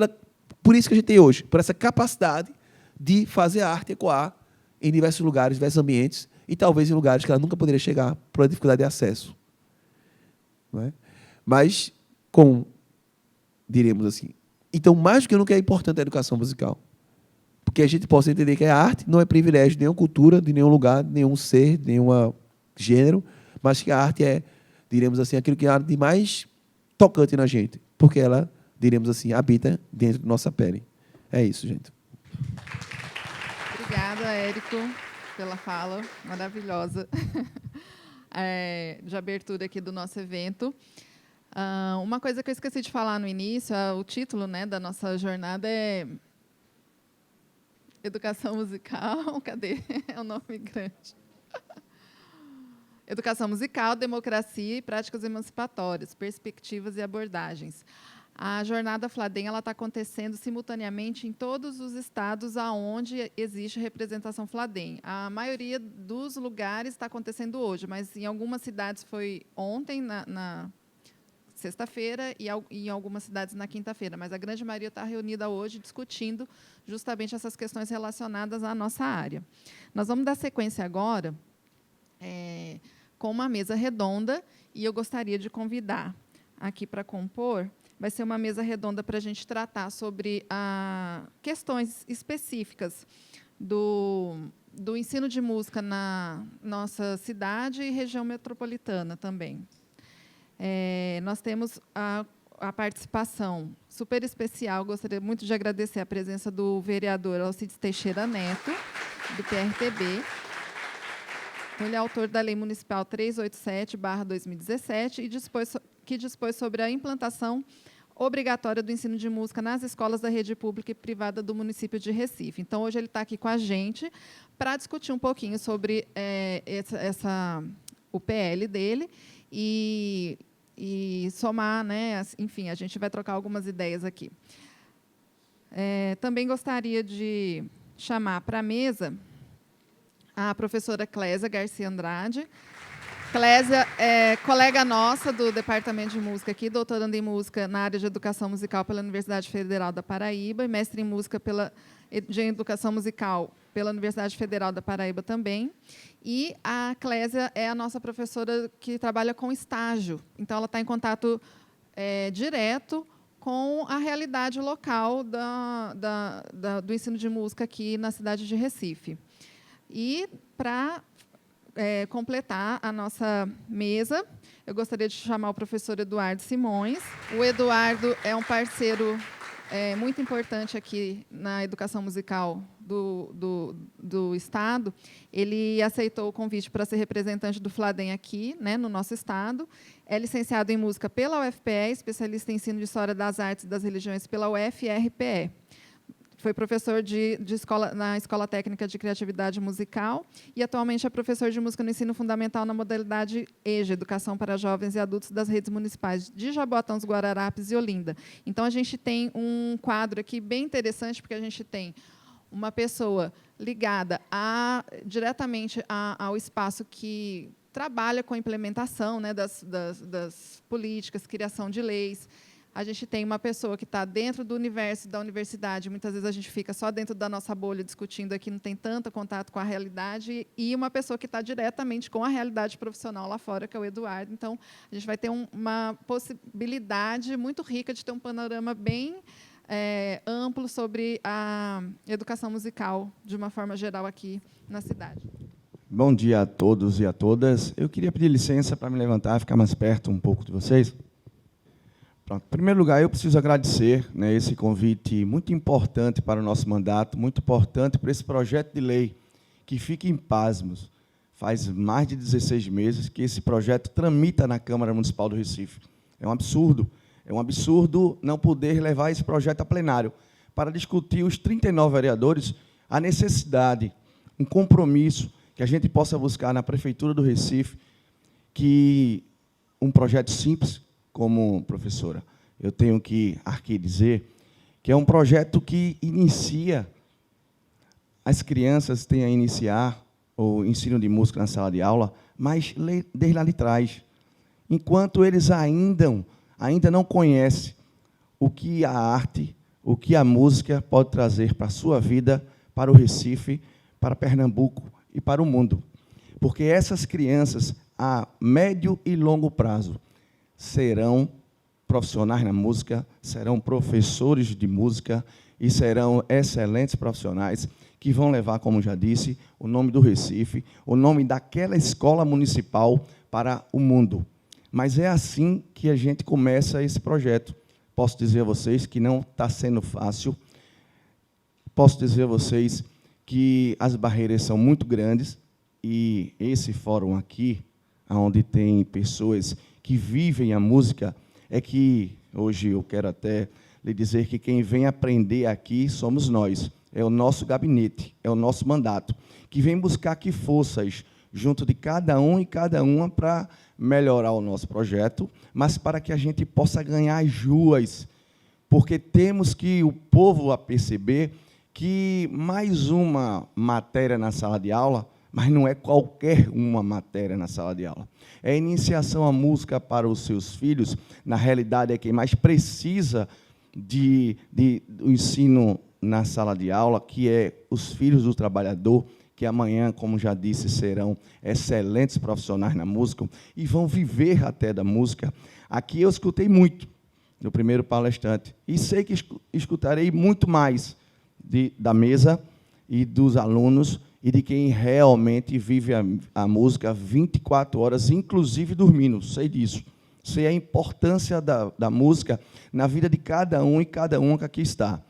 por isso que a gente tem hoje, por essa capacidade de fazer a arte ecoar em diversos lugares, diversos ambientes, e talvez em lugares que ela nunca poderia chegar por dificuldade de acesso. Não é? Mas, diríamos assim, então, mais do que nunca é importante a educação musical. Porque a gente possa entender que a arte não é privilégio de nenhuma cultura, de nenhum lugar, de nenhum ser, de nenhum gênero, mas que a arte é, diríamos assim, aquilo que há de mais tocante na gente, porque ela, diríamos assim, habita dentro da nossa pele. É isso, gente. Obrigada, Érico, pela fala maravilhosa de abertura aqui do nosso evento. Uma coisa que eu esqueci de falar no início, o título, né, da nossa jornada é Educação Musical. Cadê? É um nome grande. Educação Musical, Democracia e Práticas Emancipatórias, Perspectivas e Abordagens. A Jornada Fladem está acontecendo simultaneamente em todos os estados onde existe representação Fladem. A maioria dos lugares está acontecendo hoje, mas em algumas cidades foi ontem, na sexta-feira, e em algumas cidades na quinta-feira. Mas a grande maioria está reunida hoje discutindo justamente essas questões relacionadas à nossa área. Nós vamos dar sequência agora com uma mesa redonda, e eu gostaria de convidar aqui para compor. Vai ser uma mesa redonda para a gente tratar sobre questões específicas do ensino de música na nossa cidade e região metropolitana também. Nós temos a participação super especial. Gostaria muito de agradecer a presença do vereador Alcides Teixeira Neto, do PRTB. Ele é autor da Lei Municipal 387/2017 que dispôs sobre a implantação obrigatória do ensino de música nas escolas da rede pública e privada do município de Recife. Então, hoje ele está aqui com a gente para discutir um pouquinho sobre o PL dele e somar, né? Enfim, a gente vai trocar algumas ideias aqui. Também gostaria de chamar para a mesa a professora Clésia Garcia Andrade. Clésia é colega nossa do Departamento de Música aqui, doutoranda em Música na área de Educação Musical pela Universidade Federal da Paraíba e mestre em Música de Educação Musical pela Universidade Federal da Paraíba também. E a Clésia é a nossa professora que trabalha com estágio. Então, ela está em contato direto com a realidade local do ensino de música aqui na cidade de Recife. E, para completar a nossa mesa, eu gostaria de chamar o professor Eduardo Simões. O Eduardo é um parceiro muito importante aqui na educação musical do Estado. Ele aceitou o convite para ser representante do Fladem aqui, né, no nosso Estado. É licenciado em Música pela UFPE, especialista em Ensino de História das Artes e das Religiões pela UFRPE. Foi professor na Escola Técnica de Criatividade Musical e, atualmente, é professor de música no ensino fundamental na modalidade EJA, Educação para Jovens e Adultos das redes municipais de Jaboatão dos Guararapes e Olinda. Então, a gente tem um quadro aqui bem interessante, porque a gente tem uma pessoa ligada diretamente ao espaço que trabalha com a implementação, né, das políticas, criação de leis. A gente tem uma pessoa que está dentro do universo da universidade, muitas vezes a gente fica só dentro da nossa bolha discutindo aqui, não tem tanto contato com a realidade, e uma pessoa que está diretamente com a realidade profissional lá fora, que é o Eduardo. Então, a gente vai ter uma possibilidade muito rica de ter um panorama bem amplo sobre a educação musical, de uma forma geral, aqui na cidade. Bom dia a todos e a todas. Eu queria pedir licença para me levantar, ficar mais perto um pouco de vocês. Pronto. Em primeiro lugar, eu preciso agradecer, né, esse convite muito importante para o nosso mandato, muito importante para esse projeto de lei, que fica em pasmos. Faz mais de 16 meses que esse projeto tramita na Câmara Municipal do Recife. É um absurdo não poder levar esse projeto a plenário para discutir os 39 vereadores a necessidade, um compromisso que a gente possa buscar na Prefeitura do Recife, que um projeto simples, como professora, eu tenho que aqui dizer que é um projeto que inicia, as crianças têm a iniciar o ensino de música na sala de aula, mas desde lá de trás, enquanto eles ainda não conhecem o que a arte, o que a música pode trazer para a sua vida, para o Recife, para Pernambuco e para o mundo. Porque essas crianças, a médio e longo prazo, serão profissionais na música, serão professores de música e serão excelentes profissionais que vão levar, como já disse, o nome do Recife, o nome daquela escola municipal para o mundo. Mas é assim que a gente começa esse projeto. Posso dizer a vocês que não está sendo fácil, posso dizer a vocês que as barreiras são muito grandes e esse fórum aqui, onde tem pessoas que vivem a música, é que, hoje eu quero até lhe dizer que quem vem aprender aqui somos nós, é o nosso gabinete, é o nosso mandato, que vem buscar aqui forças junto de cada um e cada uma para melhorar o nosso projeto, mas para que a gente possa ganhar as ruas, porque temos que o povo a perceber que mais uma matéria na sala de aula, mas não é qualquer uma matéria na sala de aula. É a iniciação à música para os seus filhos, na realidade é quem mais precisa do ensino na sala de aula, que é os filhos do trabalhador, que amanhã, como já disse, serão excelentes profissionais na música e vão viver até da música. Aqui eu escutei muito no primeiro palestrante e sei que escutarei muito mais da mesa e dos alunos e de quem realmente vive a música 24 horas, inclusive dormindo, sei disso. Sei a importância da música na vida de cada um e cada uma que aqui está.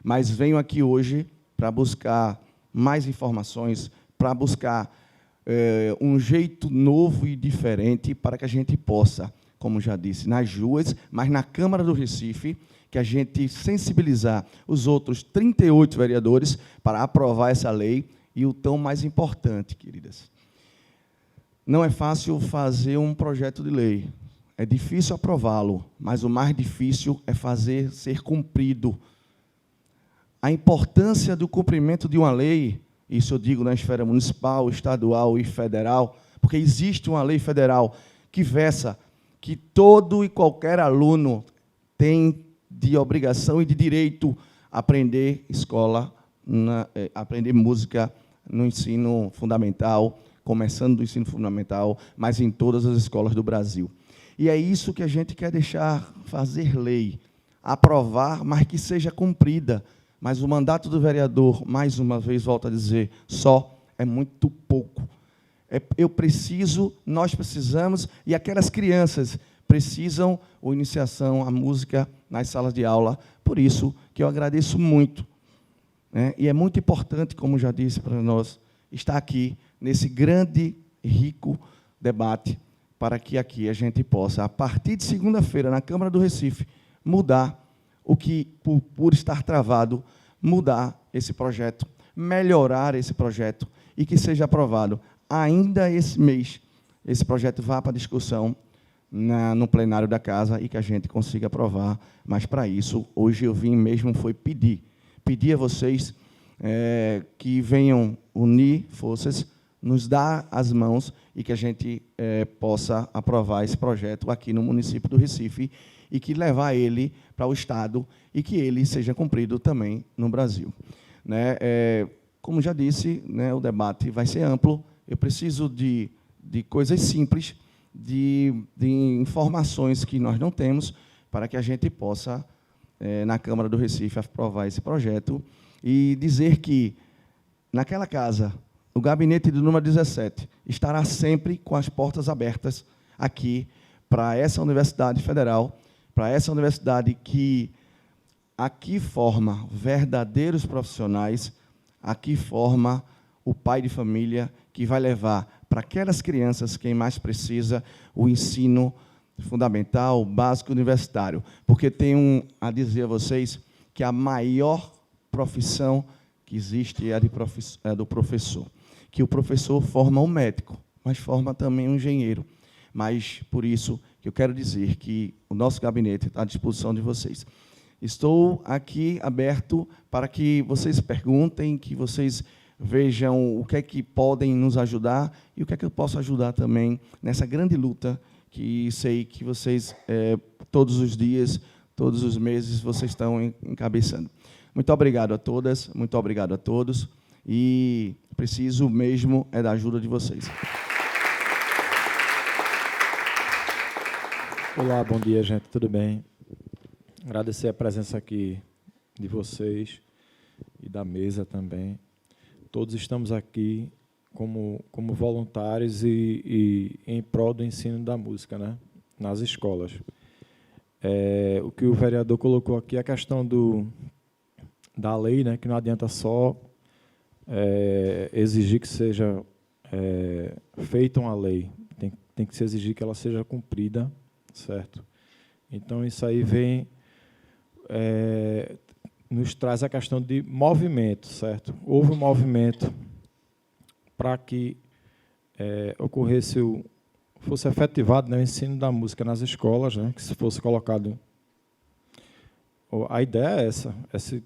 Mas venho aqui hoje para buscar mais informações, para buscar um jeito novo e diferente para que a gente possa, como já disse, nas ruas, mas na Câmara do Recife, que a gente sensibilizar os outros 38 vereadores para aprovar essa lei. E o tão mais importante, queridas, não é fácil fazer um projeto de lei. É difícil aprová-lo, mas o mais difícil é fazer ser cumprido. a importância do cumprimento de uma lei, isso eu digo na esfera municipal, estadual e federal, porque existe uma lei federal que versa que todo e qualquer aluno tem de obrigação e de direito a aprender aprender música no ensino fundamental, começando do ensino fundamental, mas em todas as escolas do Brasil. E é isso que a gente quer deixar fazer lei, aprovar, mas que seja cumprida. Mas o mandato do vereador, mais uma vez, volto a dizer, só é muito pouco. Nós precisamos, e aquelas crianças precisam a iniciação, a música nas salas de aula. Por isso que eu agradeço muito. Né? E é muito importante, como já disse para nós, estar aqui nesse grande, rico debate, para que aqui a gente possa, a partir de segunda-feira, na Câmara do Recife, mudar o que, por estar travado, mudar esse projeto, melhorar esse projeto e que seja aprovado ainda esse mês. Esse projeto vá para discussão no plenário da Casa e que a gente consiga aprovar. Mas, para isso, hoje eu vim mesmo foi pedir a vocês que venham unir forças, nos dar as mãos e que a gente possa aprovar esse projeto aqui no município do Recife e que levar ele para o Estado e que ele seja cumprido também no Brasil. Né? Como já disse, né, o debate vai ser amplo, eu preciso de coisas simples, de informações que nós não temos, para que a gente possa, na Câmara do Recife, aprovar esse projeto e dizer que, naquela casa, o gabinete do número 17 estará sempre com as portas abertas aqui para essa Universidade Federal, para essa universidade que aqui forma verdadeiros profissionais, aqui forma o pai de família que vai levar para aquelas crianças, quem mais precisa, o ensino fundamental, básico, universitário. Porque tenho a dizer a vocês que a maior profissão que existe é a do professor. Que o professor forma um médico, mas forma também um engenheiro. Mas, por isso, que eu quero dizer que o nosso gabinete está à disposição de vocês. Estou aqui aberto para que vocês perguntem, que vocês vejam o que é que podem nos ajudar e o que é que eu posso ajudar também nessa grande luta que sei que vocês, todos os dias, todos os meses, vocês estão encabeçando. Muito obrigado a todas, muito obrigado a todos, e preciso mesmo da ajuda de vocês. Olá, bom dia, gente, tudo bem? Agradecer a presença aqui de vocês e da mesa também. Todos estamos aqui como voluntários e em prol do ensino da música, né, nas escolas. O que o vereador colocou aqui é a questão da lei, né, que não adianta só exigir que seja feita uma lei, tem que se exigir que ela seja cumprida, certo? Então, isso aí nos traz a questão de movimento, certo? Houve um movimento para que fosse efetivado, né, o ensino da música nas escolas, né, que se fosse colocado... A ideia é essa,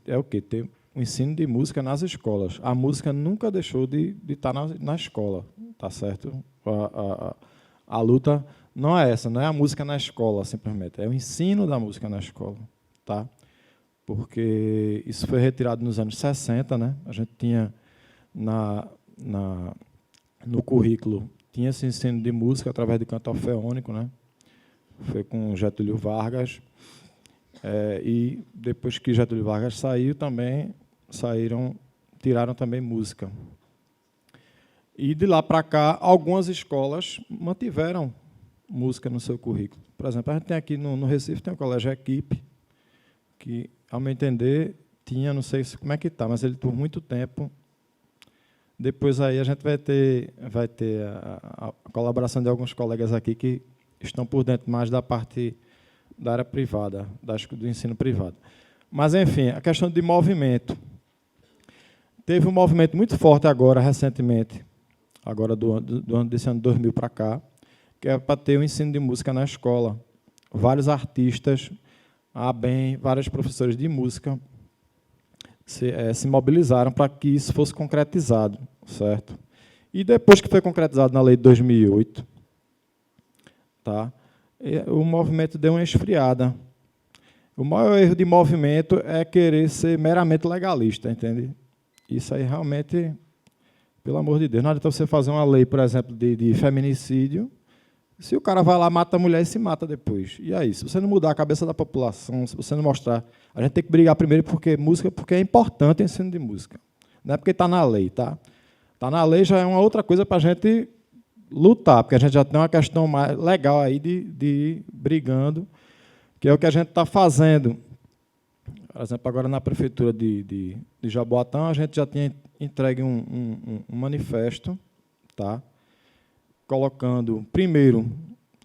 é o quê? Ter o ensino de música nas escolas. A música nunca deixou de estar na escola, tá certo? A luta não é essa, não é a música na escola, simplesmente, é o ensino da música na escola, tá? Porque isso foi retirado nos anos 60, né? A gente tinha no currículo, tinha esse ensino de música através de canto orfeônico, né? Foi com Getúlio Vargas, e depois que Getúlio Vargas saiu, também tiraram também música. E de lá para cá, algumas escolas mantiveram música no seu currículo. Por exemplo, a gente tem aqui no Recife, tem o Colégio Equipe, que, ao meu entender, tinha, não sei como é que está, mas ele por muito tempo. Depois aí a gente vai ter a colaboração de alguns colegas aqui que estão por dentro mais da parte da área privada, do ensino privado. Mas, enfim, a questão de movimento. Teve um movimento muito forte agora, recentemente, agora desse ano 2000 para cá, que é para ter o ensino de música na escola. Vários artistas, vários professores de música se mobilizaram para que isso fosse concretizado, certo? E depois que foi concretizado na lei de 2008, tá, o movimento deu uma esfriada. O maior erro de movimento é querer ser meramente legalista, entende? Isso aí realmente, pelo amor de Deus, não adianta você fazer uma lei, por exemplo, de feminicídio, se o cara vai lá, mata a mulher e se mata depois. E aí, se você não mudar a cabeça da população, se você não mostrar... A gente tem que brigar primeiro porque é importante o ensino de música. Não é porque está na lei, tá? Está na lei já é uma outra coisa para a gente lutar, porque a gente já tem uma questão mais legal aí de ir brigando, que é o que a gente está fazendo. Por exemplo, agora na prefeitura de Jaboatão, a gente já tinha entregue um manifesto, tá? Colocando, primeiro,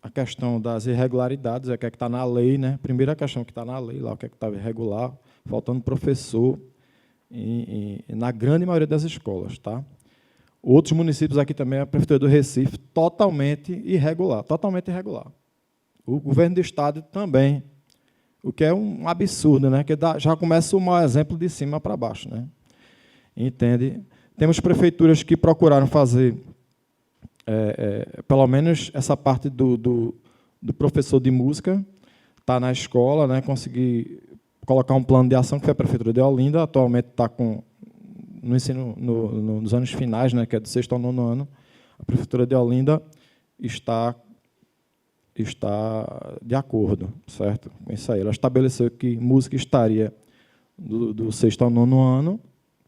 a questão das irregularidades, o que é que está na lei, né? Primeira questão que está na lei, lá, o que é que está irregular, faltando professor na grande maioria das escolas, tá? Outros municípios aqui também, a prefeitura do Recife, totalmente irregular, totalmente irregular. O governo do estado também, o que é um absurdo, né? Que já começa o mau exemplo de cima para baixo, né? Entende? Temos prefeituras que procuraram fazer, pelo menos essa parte do professor de música, está na escola, né? Conseguir colocar um plano de ação, que foi a prefeitura de Olinda, atualmente está no ensino nos anos finais, né? Que é do 6º ao 9º ano. A prefeitura de Olinda está de acordo, certo? Com isso aí. Ela estabeleceu que música estaria do 6º ao 9º ano,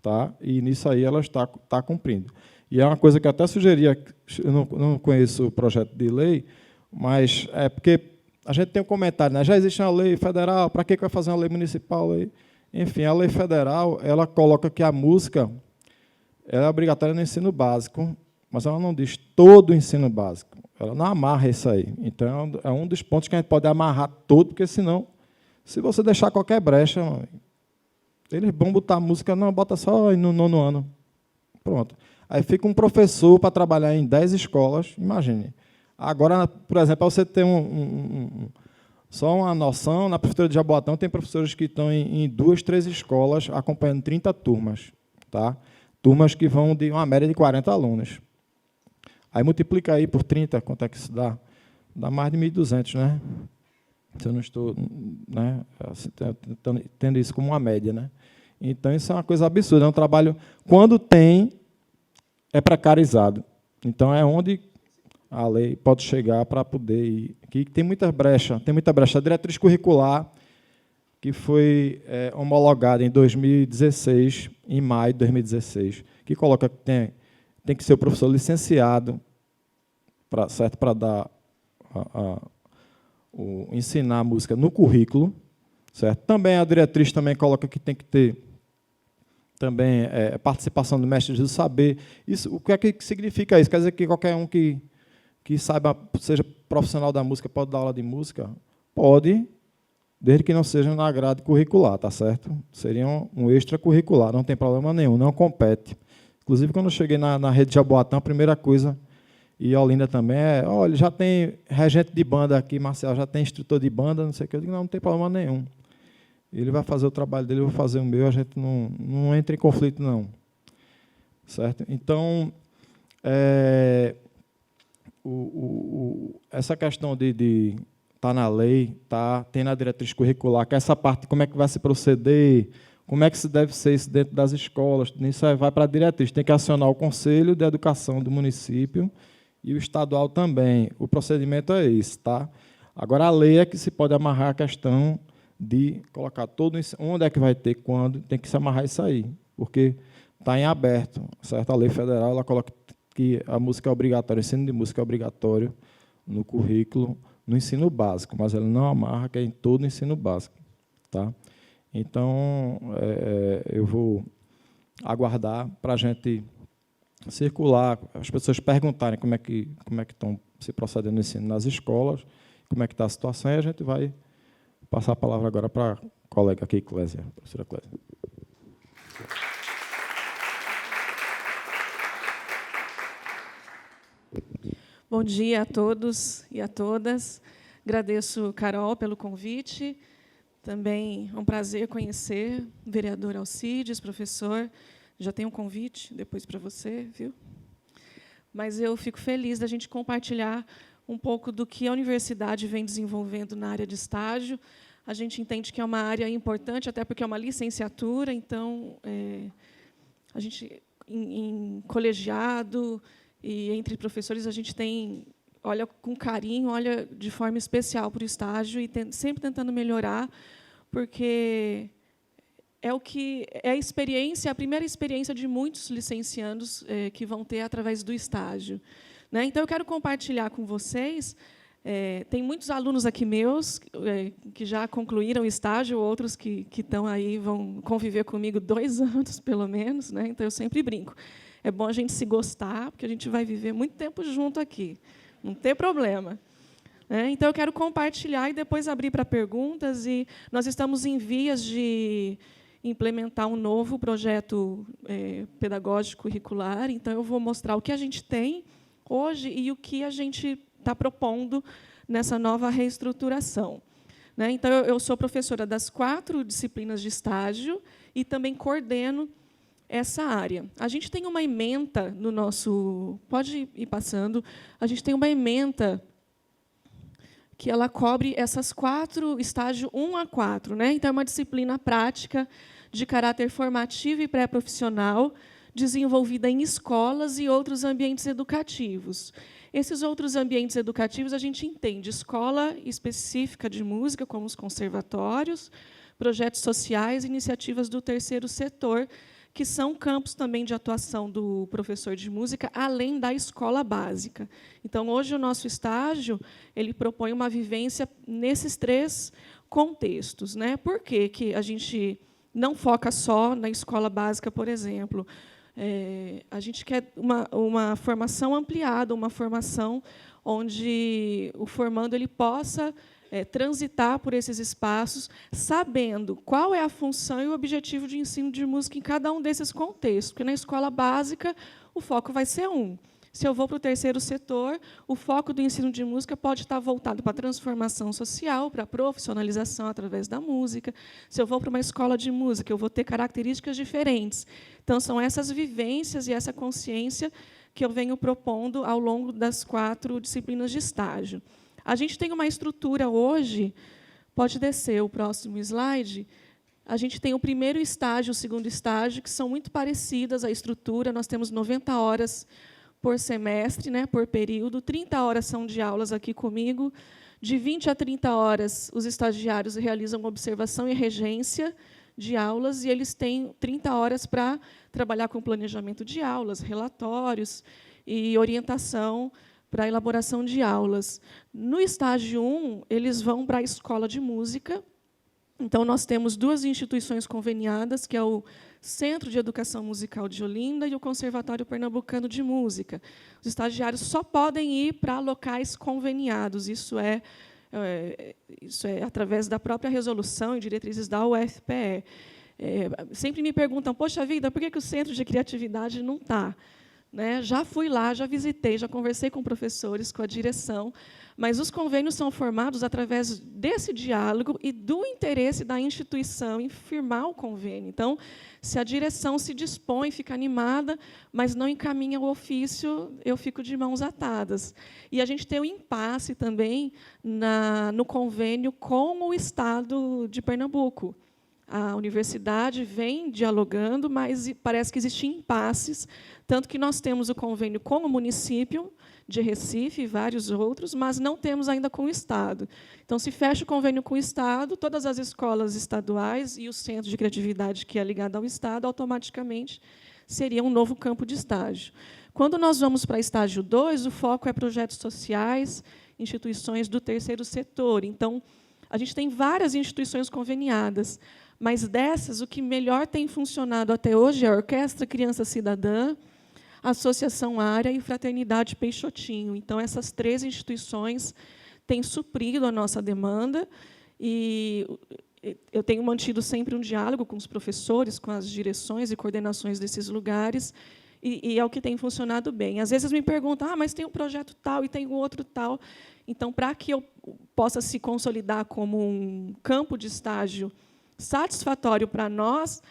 tá? E nisso aí ela está cumprindo. E é uma coisa que eu até sugeria, eu não conheço o projeto de lei, mas é porque a gente tem um comentário, né? Já existe uma lei federal, para que vai fazer uma lei municipal? Enfim, a lei federal, ela coloca que a música é obrigatória no ensino básico, mas ela não diz todo o ensino básico. Ela não amarra isso aí. Então, é um dos pontos que a gente pode amarrar todo, porque, senão, se você deixar qualquer brecha, eles vão botar a música, não, bota só no 9º ano. Pronto. Aí fica um professor para trabalhar em 10 escolas, imagine. Agora, por exemplo, para você ter só uma noção, na prefeitura de Jaboatão tem professores que estão em 2, 3 escolas acompanhando 30 turmas. Tá? Turmas que vão de uma média de 40 alunos. Aí multiplica aí por 30, quanto é que isso dá? Dá mais de 1.200, né? Se eu não estou, né, tendo isso como uma média, né? Então, isso é uma coisa absurda. É um trabalho, quando tem, é precarizado. Então, é onde a lei pode chegar para poder ir. Que tem muita brecha. A diretriz curricular, que foi homologada em 2016, em maio de 2016, que coloca que tem que ser o professor licenciado para dar ensinar a música no currículo, certo? Também a diretriz também coloca que tem que ter também participação do mestre do saber. Isso, o que é que significa isso? Quer dizer que qualquer um que saiba, seja profissional da música, pode dar aula de música? Pode, desde que não seja na grade curricular, tá certo? Seria um extracurricular, não tem problema nenhum, não compete. Inclusive, quando eu cheguei na rede de Jaboatão, a primeira coisa, e Olinda também, olha, já tem regente de banda aqui, Marcel, já tem instrutor de banda, não sei o que. Eu digo, não tem problema nenhum. Ele vai fazer o trabalho dele, eu vou fazer o meu, a gente não entra em conflito, não. Certo? Então, essa questão de estar na lei, tem na diretriz curricular, que essa parte, como é que vai se proceder, como é que se deve ser isso dentro das escolas, nisso aí vai para a diretriz. Tem que acionar o Conselho de Educação do município e o estadual também. O procedimento é esse, tá? Agora, a lei é que se pode amarrar a questão de colocar todo isso, onde é que vai ter, quando, tem que se amarrar isso aí, porque está em aberto, certo? A lei federal ela coloca que a música é obrigatória, o ensino de música é obrigatório no currículo, no ensino básico, mas ela não amarra que é em todo o ensino básico, tá? Então, eu vou aguardar para a gente circular, as pessoas perguntarem como é que estão se procedendo no ensino nas escolas, como é que está a situação, e a gente vai passar a palavra agora para a colega aqui, Clésia, professora Clésia. Bom dia a todos e a todas. Agradeço, Carol, pelo convite. Também é um prazer conhecer o vereador Alcides, professor. Já tem um convite depois para você, viu? Mas eu fico feliz da gente compartilhar um pouco do que a universidade vem desenvolvendo na área de estágio. A gente entende que é uma área importante, até porque é uma licenciatura, então, a gente, em colegiado e entre professores, a gente olha com carinho, olha de forma especial para o estágio e sempre tentando melhorar, porque é a experiência, a primeira experiência de muitos licenciandos que vão ter através do estágio. Né? Então, eu quero compartilhar com vocês. Tem muitos alunos aqui meus que já concluíram o estágio, outros que estão aí, vão conviver comigo 2 anos, pelo menos. Né? Então, eu sempre brinco. É bom a gente se gostar, porque a gente vai viver muito tempo junto aqui. Não tem problema. Então, eu quero compartilhar e depois abrir para perguntas. E nós estamos em vias de implementar um novo projeto pedagógico curricular. Então, eu vou mostrar o que a gente tem hoje e o que a gente está propondo nessa nova reestruturação. Né? Então, eu sou professora das 4 disciplinas de estágio e também coordeno essa área. A gente tem uma ementa no nosso... Pode ir passando. A gente tem uma ementa que ela cobre essas 4 estágios 1 a 4. Né? Então, é uma disciplina prática de caráter formativo e pré-profissional, desenvolvida em escolas e outros ambientes educativos. Esses outros ambientes educativos, a gente entende escola específica de música, como os conservatórios, projetos sociais, iniciativas do terceiro setor, que são campos também de atuação do professor de música, além da escola básica. Então, hoje, o nosso estágio ele propõe uma vivência nesses 3 contextos. Né? Por que que a gente não foca só na escola básica, por exemplo? A gente quer uma formação ampliada, uma formação onde o formando ele possa transitar por esses espaços, sabendo qual é a função e o objetivo de ensino de música em cada um desses contextos. Porque, na escola básica, o foco vai ser um. Se eu vou para o terceiro setor, o foco do ensino de música pode estar voltado para a transformação social, para a profissionalização através da música. Se eu vou para uma escola de música, eu vou ter características diferentes. Então, são essas vivências e essa consciência que eu venho propondo ao longo das 4 disciplinas de estágio. A gente tem uma estrutura hoje, pode descer o próximo slide. A gente tem o primeiro estágio, o segundo estágio, que são muito parecidas à estrutura. Nós temos 90 horas por semestre, né, por período. 30 horas são de aulas aqui comigo. De 20 a 30 horas, os estagiários realizam observação e regência de aulas, e eles têm 30 horas para trabalhar com planejamento de aulas, relatórios e orientação para a elaboração de aulas. No estágio 1, eles vão para a escola de música. Então, nós temos 2 instituições conveniadas, que é o Centro de Educação Musical de Olinda e o Conservatório Pernambucano de Música. Os estagiários só podem ir para locais conveniados. Isso é através da própria resolução e diretrizes da UFPE. Sempre me perguntam, poxa vida, por que o Centro de Criatividade não está? Né? Já fui lá, já visitei, já conversei com professores, com a direção, mas os convênios são formados através desse diálogo e do interesse da instituição em firmar o convênio. Então, se a direção se dispõe, fica animada, mas não encaminha o ofício, eu fico de mãos atadas. E a gente tem um impasse também no convênio com o Estado de Pernambuco. A universidade vem dialogando, mas parece que existem impasses, tanto que nós temos o convênio com o município de Recife e vários outros, mas não temos ainda com o Estado. Então, se fecha o convênio com o Estado, todas as escolas estaduais e o centro de criatividade que é ligado ao Estado, automaticamente seria um novo campo de estágio. Quando nós vamos para estágio 2, o foco é projetos sociais, instituições do terceiro setor. Então, a gente tem várias instituições conveniadas, mas dessas, o que melhor tem funcionado até hoje é a Orquestra Criança Cidadã, a Associação Área e Fraternidade Peixotinho. Então, essas 3 instituições têm suprido a nossa demanda, e eu tenho mantido sempre um diálogo com os professores, com as direções e coordenações desses lugares, e é o que tem funcionado bem. Às vezes me perguntam, mas tem um projeto tal e tem um outro tal. Então, para que eu possa se consolidar como um campo de estágio satisfatório para nós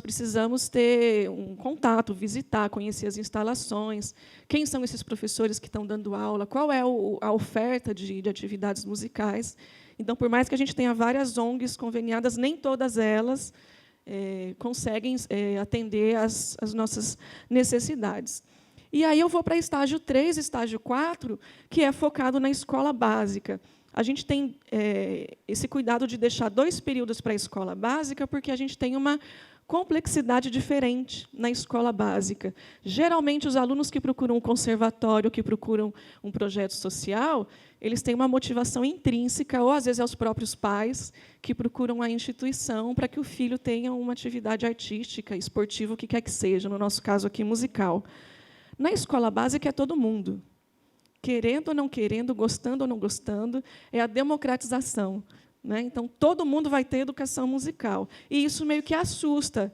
precisamos ter um contato, visitar, conhecer as instalações, quem são esses professores que estão dando aula, qual é a oferta de atividades musicais. Então, por mais que a gente tenha várias ONGs conveniadas, nem todas elas conseguem atender às nossas necessidades. E aí eu vou para estágio 3, estágio 4, que é focado na escola básica. A gente tem esse cuidado de deixar 2 períodos para a escola básica, porque a gente tem uma complexidade diferente na escola básica. Geralmente, os alunos que procuram um conservatório, que procuram um projeto social, eles têm uma motivação intrínseca, ou, às vezes, é os próprios pais que procuram a instituição para que o filho tenha uma atividade artística, esportiva, o que quer que seja, no nosso caso aqui, musical. Na escola básica é todo mundo. Querendo ou não querendo, gostando ou não gostando, é a democratização. Então, todo mundo vai ter educação musical. E isso meio que assusta,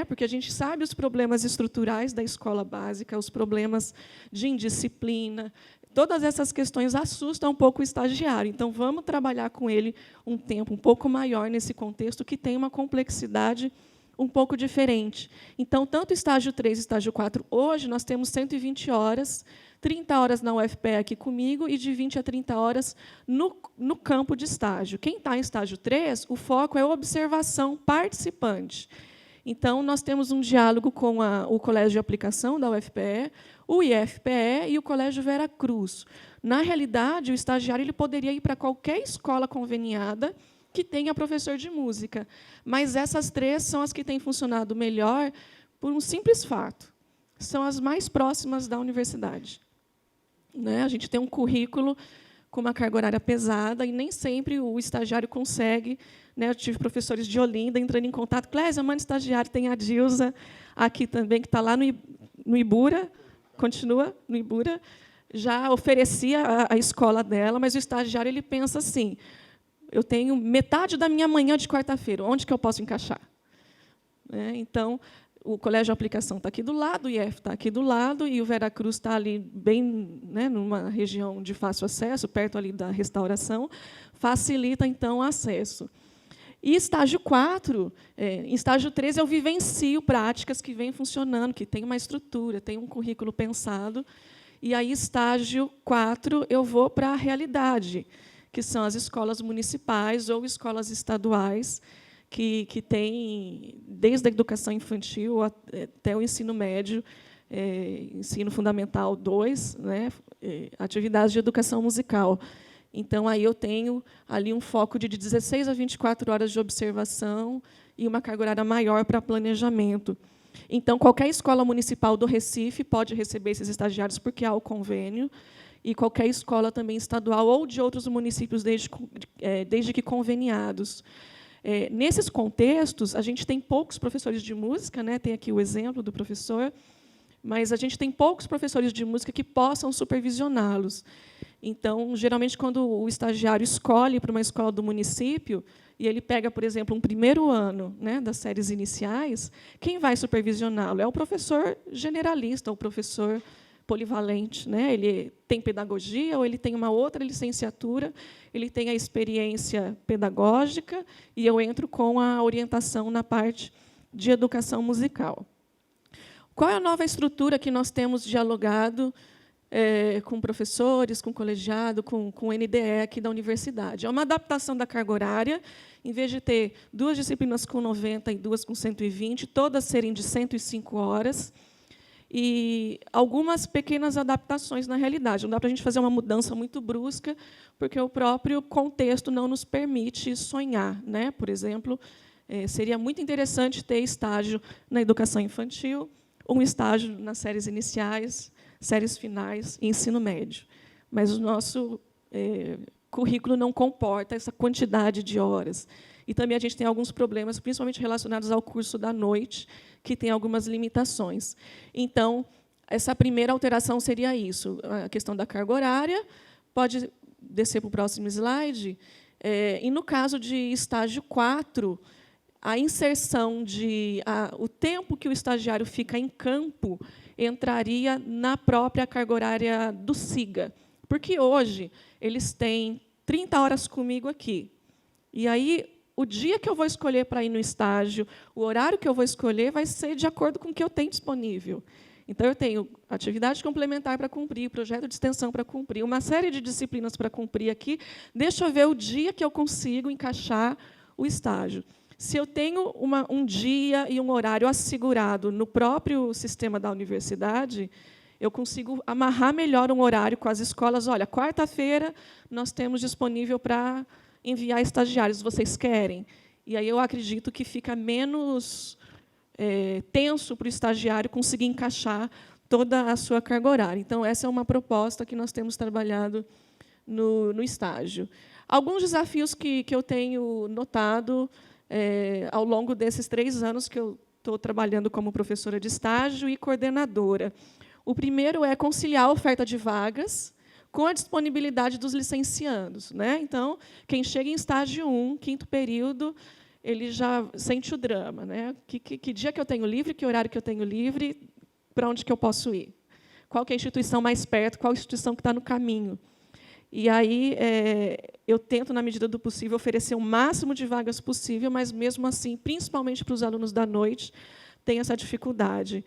porque a gente sabe os problemas estruturais da escola básica, os problemas de indisciplina, todas essas questões assustam um pouco o estagiário. Então, vamos trabalhar com ele um tempo um pouco maior nesse contexto, que tem uma complexidade um pouco diferente. Então, tanto estágio 3 e estágio 4, hoje nós temos 120 horas, 30 horas na UFPE aqui comigo e de 20 a 30 horas no campo de estágio. Quem está em estágio 3, o foco é observação participante. Então, nós temos um diálogo com o Colégio de Aplicação da UFPE, o IFPE e o Colégio Vera Cruz. Na realidade, o estagiário ele poderia ir para qualquer escola conveniada que tenha professor de música, mas essas 3 são as que têm funcionado melhor por um simples fato. São as mais próximas da universidade. A gente tem um currículo com uma carga horária pesada e nem sempre o estagiário consegue. Eu tive professores de Olinda entrando em contato. Clésia, manda estagiário, tem a Dilza aqui também, que está lá no Ibura, continua no Ibura, já oferecia a escola dela, mas o estagiário ele pensa assim, eu tenho metade da minha manhã de quarta-feira, onde que eu posso encaixar? Então, o Colégio de Aplicação está aqui do lado, o IF está aqui do lado, e o Vera Cruz está ali, bem, numa região de fácil acesso, perto ali da restauração, facilita, então, o acesso. E estágio 4, em estágio 3, eu vivencio práticas que vêm funcionando, que tem uma estrutura, tem um currículo pensado, e aí, estágio 4, eu vou para a realidade, que são as escolas municipais ou escolas estaduais, que têm, desde a educação infantil até o ensino médio, ensino fundamental 2, atividades de educação musical. Então, aí eu tenho ali um foco de 16 a 24 horas de observação e uma carga horária maior para planejamento. Então, qualquer escola municipal do Recife pode receber esses estagiários, porque há o convênio, e qualquer escola também estadual ou de outros municípios, desde que conveniados. Nesses contextos, a gente tem poucos professores de música, tem aqui o exemplo do professor, mas a gente tem poucos professores de música que possam supervisioná-los. Então, geralmente, quando o estagiário escolhe para uma escola do município, e ele pega, por exemplo, um primeiro ano das séries iniciais, quem vai supervisioná-lo? É o professor generalista, o professor polivalente. Ele tem pedagogia, ou ele tem uma outra licenciatura, ele tem a experiência pedagógica, e eu entro com a orientação na parte de educação musical. Qual é a nova estrutura que nós temos dialogado com professores, com colegiado, com o NDE aqui da universidade? É uma adaptação da carga horária, em vez de ter 2 disciplinas com 90 e 2 com 120, todas serem de 105 horas, e algumas pequenas adaptações na realidade. Não dá para a gente fazer uma mudança muito brusca, porque o próprio contexto não nos permite sonhar. Por exemplo, seria muito interessante ter estágio na educação infantil, um estágio nas séries iniciais, séries finais e ensino médio. Mas o nosso currículo não comporta essa quantidade de horas. E também a gente tem alguns problemas, principalmente relacionados ao curso da noite, que tem algumas limitações. Então, essa primeira alteração seria isso, a questão da carga horária. Pode descer para o próximo slide. E, no caso de estágio 4, a inserção o tempo que o estagiário fica em campo entraria na própria carga horária do SIGA, Porque hoje eles têm 30 horas comigo aqui. E aí, o dia que eu vou escolher para ir no estágio, o horário que eu vou escolher vai ser de acordo com o que eu tenho disponível. Então, eu tenho atividade complementar para cumprir, projeto de extensão para cumprir, uma série de disciplinas para cumprir aqui. Deixa eu ver o dia que eu consigo encaixar o estágio. Se eu tenho um dia e um horário assegurado no próprio sistema da universidade, eu consigo amarrar melhor um horário com as escolas. Olha, quarta-feira nós temos disponível para enviar estagiários, vocês querem? E aí eu acredito que fica menos tenso para o estagiário conseguir encaixar toda a sua carga horária. Então, essa é uma proposta que nós temos trabalhado no estágio. Alguns desafios que eu tenho notado ao longo desses 3 anos que eu estou trabalhando como professora de estágio e coordenadora. O primeiro é conciliar a oferta de vagas com a disponibilidade dos licenciandos, né? Então, quem chega em estágio 1, 5º período, ele já sente o drama, né? Que dia que eu tenho livre, que horário que eu tenho livre, para onde que eu posso ir? Qual que é a instituição mais perto, qual a instituição que está no caminho? E aí eu tento, na medida do possível, oferecer o máximo de vagas possível, mas, mesmo assim, principalmente para os alunos da noite, tem essa dificuldade.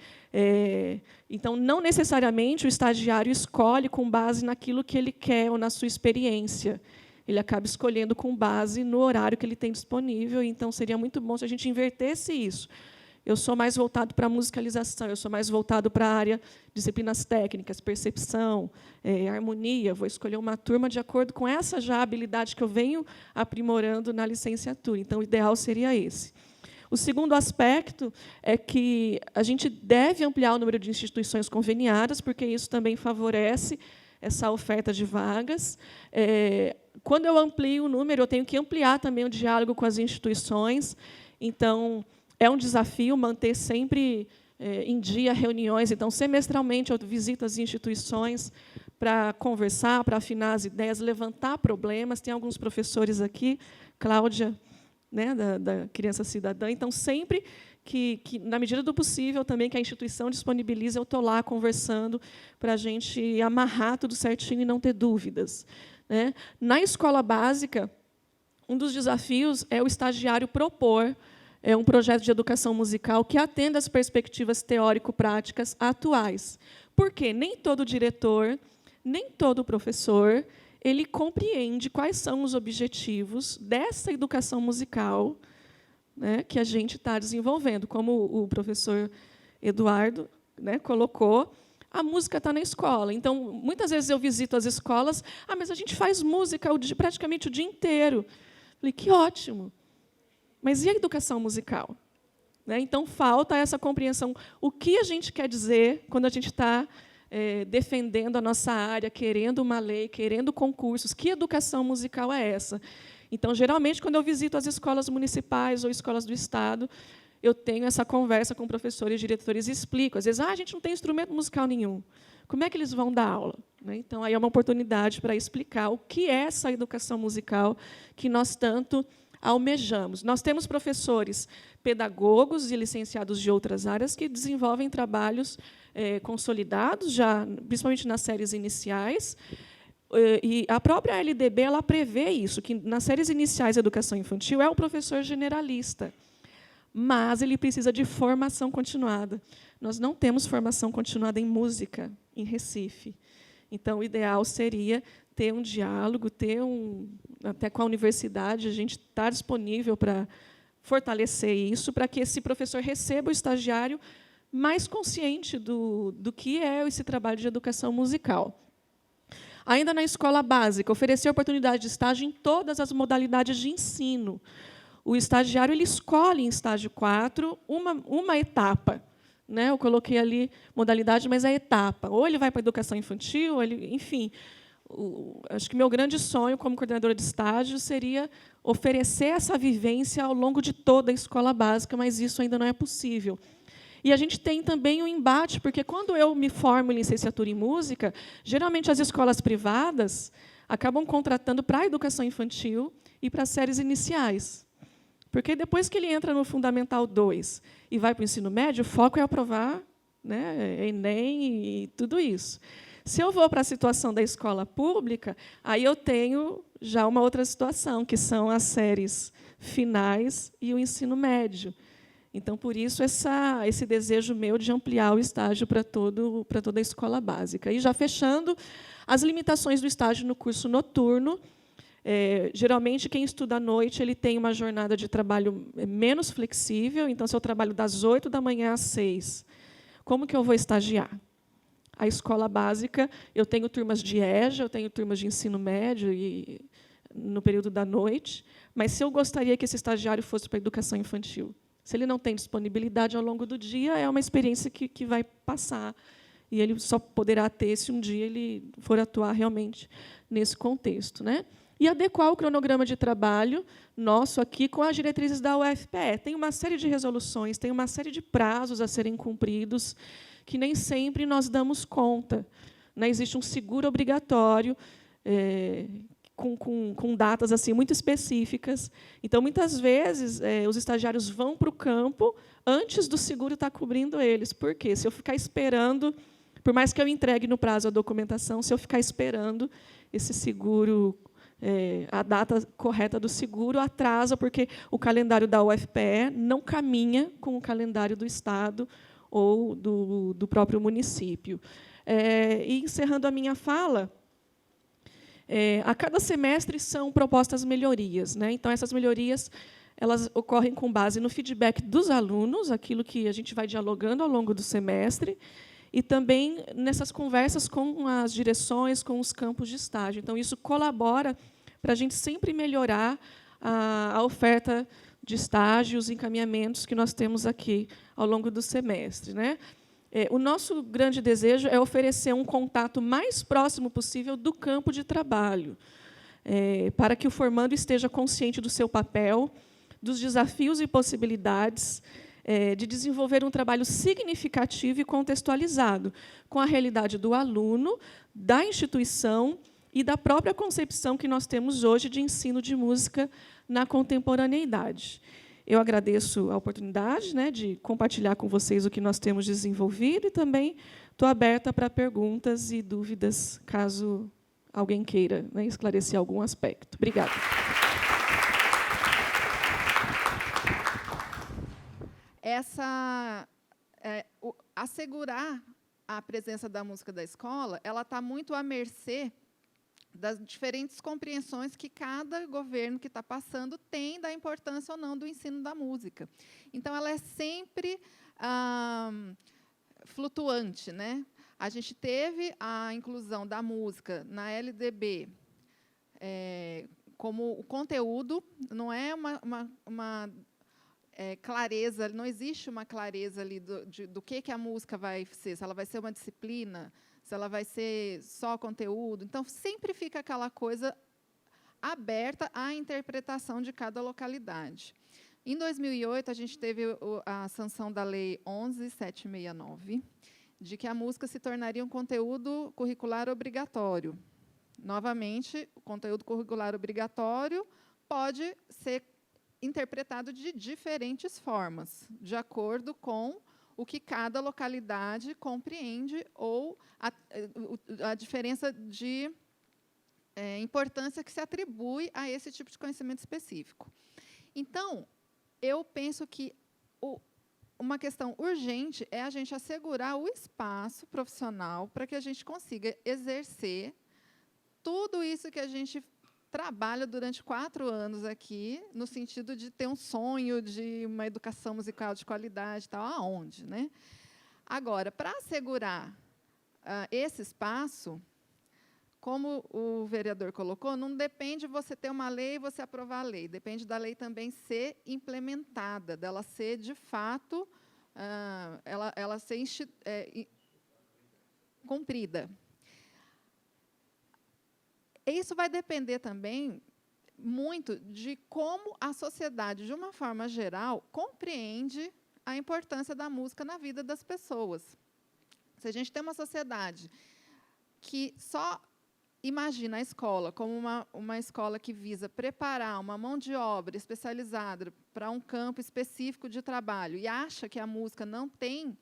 Então, não necessariamente o estagiário escolhe com base naquilo que ele quer ou na sua experiência. Ele acaba escolhendo com base no horário que ele tem disponível. Então, seria muito bom se a gente invertesse isso. Eu sou mais voltado para a musicalização, eu sou mais voltado para a área de disciplinas técnicas, percepção, harmonia. Vou escolher uma turma de acordo com essa já habilidade que eu venho aprimorando na licenciatura. Então, o ideal seria esse. O segundo aspecto é que a gente deve ampliar o número de instituições conveniadas, porque isso também favorece essa oferta de vagas. Quando eu amplio o número, eu tenho que ampliar também o diálogo com as instituições. Então, é um desafio manter sempre em dia reuniões. Então, semestralmente, eu visito as instituições para conversar, para afinar as ideias, levantar problemas. Tem alguns professores aqui, Cláudia, né, da Criança Cidadã. Então, sempre que, na medida do possível, também que a instituição disponibiliza, eu estou lá conversando para a gente amarrar tudo certinho e não ter dúvidas, né? Na escola básica, um dos desafios é o estagiário propor um projeto de educação musical que atenda às perspectivas teórico-práticas atuais. Porque nem todo diretor, nem todo professor, ele compreende quais são os objetivos dessa educação musical, né, que a gente está desenvolvendo. Como o professor Eduardo, né, colocou, a música está na escola. Então, muitas vezes eu visito as escolas, mas a gente faz música praticamente o dia inteiro. Falei, que ótimo. Mas e a educação musical? Né? Então, falta essa compreensão. O que a gente quer dizer quando a gente está defendendo a nossa área, querendo uma lei, querendo concursos? Que educação musical é essa? Então, geralmente, quando eu visito as escolas municipais ou escolas do Estado, eu tenho essa conversa com professores e diretores e explico. Às vezes, a gente não tem instrumento musical nenhum. Como é que eles vão dar aula? Né? Então, aí é uma oportunidade para explicar o que é essa educação musical que nós tanto almejamos. Nós temos professores pedagogos e licenciados de outras áreas que desenvolvem trabalhos consolidados, já, principalmente nas séries iniciais. E a própria LDB ela prevê isso, que nas séries iniciais de educação infantil é o professor generalista, mas ele precisa de formação continuada. Nós não temos formação continuada em música em Recife. Então, o ideal seria ter um diálogo, até com a universidade, a gente está disponível para fortalecer isso, para que esse professor receba o estagiário mais consciente do que é esse trabalho de educação musical. Ainda na escola básica, oferecer oportunidade de estágio em todas as modalidades de ensino. O estagiário ele escolhe, em estágio 4, uma etapa. Né? Eu coloquei ali modalidade, mas é etapa. Ou ele vai para a educação infantil, enfim. Acho que meu grande sonho como coordenadora de estágio seria oferecer essa vivência ao longo de toda a escola básica, mas isso ainda não é possível. E a gente tem também um embate, porque quando eu me formo em licenciatura em música, geralmente as escolas privadas acabam contratando para a educação infantil e para as séries iniciais. Porque depois que ele entra no Fundamental 2 e vai para o ensino médio, o foco é aprovar, né, Enem e tudo isso. Se eu vou para a situação da escola pública, aí eu tenho já uma outra situação, que são as séries finais e o ensino médio. Então, por isso, esse desejo meu de ampliar o estágio para toda a escola básica. E, já fechando, as limitações do estágio no curso noturno. Geralmente, quem estuda à noite ele tem uma jornada de trabalho menos flexível. Então, se eu trabalho das 8 da manhã às 6, como que eu vou estagiar? A escola básica, eu tenho turmas de EJA, eu tenho turmas de ensino médio no período da noite, mas se eu gostaria que esse estagiário fosse para a educação infantil, se ele não tem disponibilidade ao longo do dia, é uma experiência que vai passar, e ele só poderá ter se um dia ele for atuar realmente nesse contexto, né? E adequar o cronograma de trabalho nosso aqui com as diretrizes da UFPE. Tem uma série de resoluções, tem uma série de prazos a serem cumpridos, que nem sempre nós damos conta. Né? Existe um seguro obrigatório, com datas assim muito específicas. Então, muitas vezes, os estagiários vão para o campo antes do seguro estar cobrindo eles. Por quê? Se eu ficar esperando, por mais que eu entregue no prazo a documentação, se eu ficar esperando esse seguro, a data correta do seguro, atrasa, porque o calendário da UFPE não caminha com o calendário do Estado ou do próprio município. E, encerrando a minha fala, a cada semestre são propostas melhorias, né? Então, essas melhorias elas ocorrem com base no feedback dos alunos, aquilo que a gente vai dialogando ao longo do semestre, e também nessas conversas com as direções, com os campos de estágio. Então, isso colabora para a gente sempre melhorar a oferta de estágios e encaminhamentos que nós temos aqui ao longo do semestre, né? O nosso grande desejo é oferecer um contato mais próximo possível do campo de trabalho, para que o formando esteja consciente do seu papel, dos desafios e possibilidades de desenvolver um trabalho significativo e contextualizado com a realidade do aluno, da instituição e da própria concepção que nós temos hoje de ensino de música na contemporaneidade. Eu agradeço a oportunidade, né, de compartilhar com vocês o que nós temos desenvolvido e também estou aberta para perguntas e dúvidas, caso alguém queira, né, esclarecer algum aspecto. Obrigada. Assegurar a presença da música da escola, ela está muito à mercê das diferentes compreensões que cada governo que está passando tem da importância ou não do ensino da música. Então, ela é sempre flutuante, né? A gente teve a inclusão da música na LDB como o conteúdo, não é uma clareza, não existe uma clareza ali do que a música vai ser, se ela vai ser uma disciplina, se ela vai ser só conteúdo. Então, sempre fica aquela coisa aberta à interpretação de cada localidade. Em 2008, a gente teve a sanção da Lei 11.769, de que a música se tornaria um conteúdo curricular obrigatório. Novamente, o conteúdo curricular obrigatório pode ser interpretado de diferentes formas, de acordo com o que cada localidade compreende ou a diferença de importância que se atribui a esse tipo de conhecimento específico. Então, eu penso que uma questão urgente é a gente assegurar o espaço profissional para que a gente consiga exercer tudo isso que a gente trabalha durante 4 anos aqui, no sentido de ter um sonho de uma educação musical de qualidade, tal, aonde, né? Agora, para assegurar esse espaço, como o vereador colocou, não depende de você ter uma lei e você aprovar a lei, depende da lei também ser implementada, dela ser, de fato, ela ser cumprida. Isso vai depender também muito de como a sociedade, de uma forma geral, compreende a importância da música na vida das pessoas. Se a gente tem uma sociedade que só imagina a escola como uma escola que visa preparar uma mão de obra especializada para um campo específico de trabalho e acha que a música não tem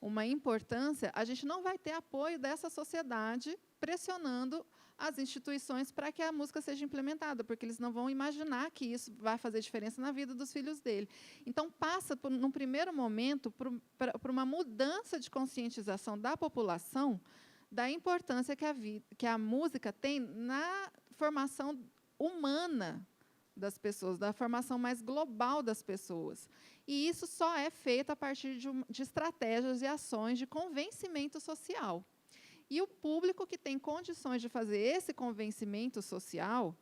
uma importância, a gente não vai ter apoio dessa sociedade pressionando as instituições para que a música seja implementada, porque eles não vão imaginar que isso vai fazer diferença na vida dos filhos dele. Então, passa, num primeiro momento, por uma mudança de conscientização da população da importância que a música tem na formação humana das pessoas, da formação mais global das pessoas. E isso só é feito a partir de estratégias e ações de convencimento social. E o público que tem condições de fazer esse convencimento social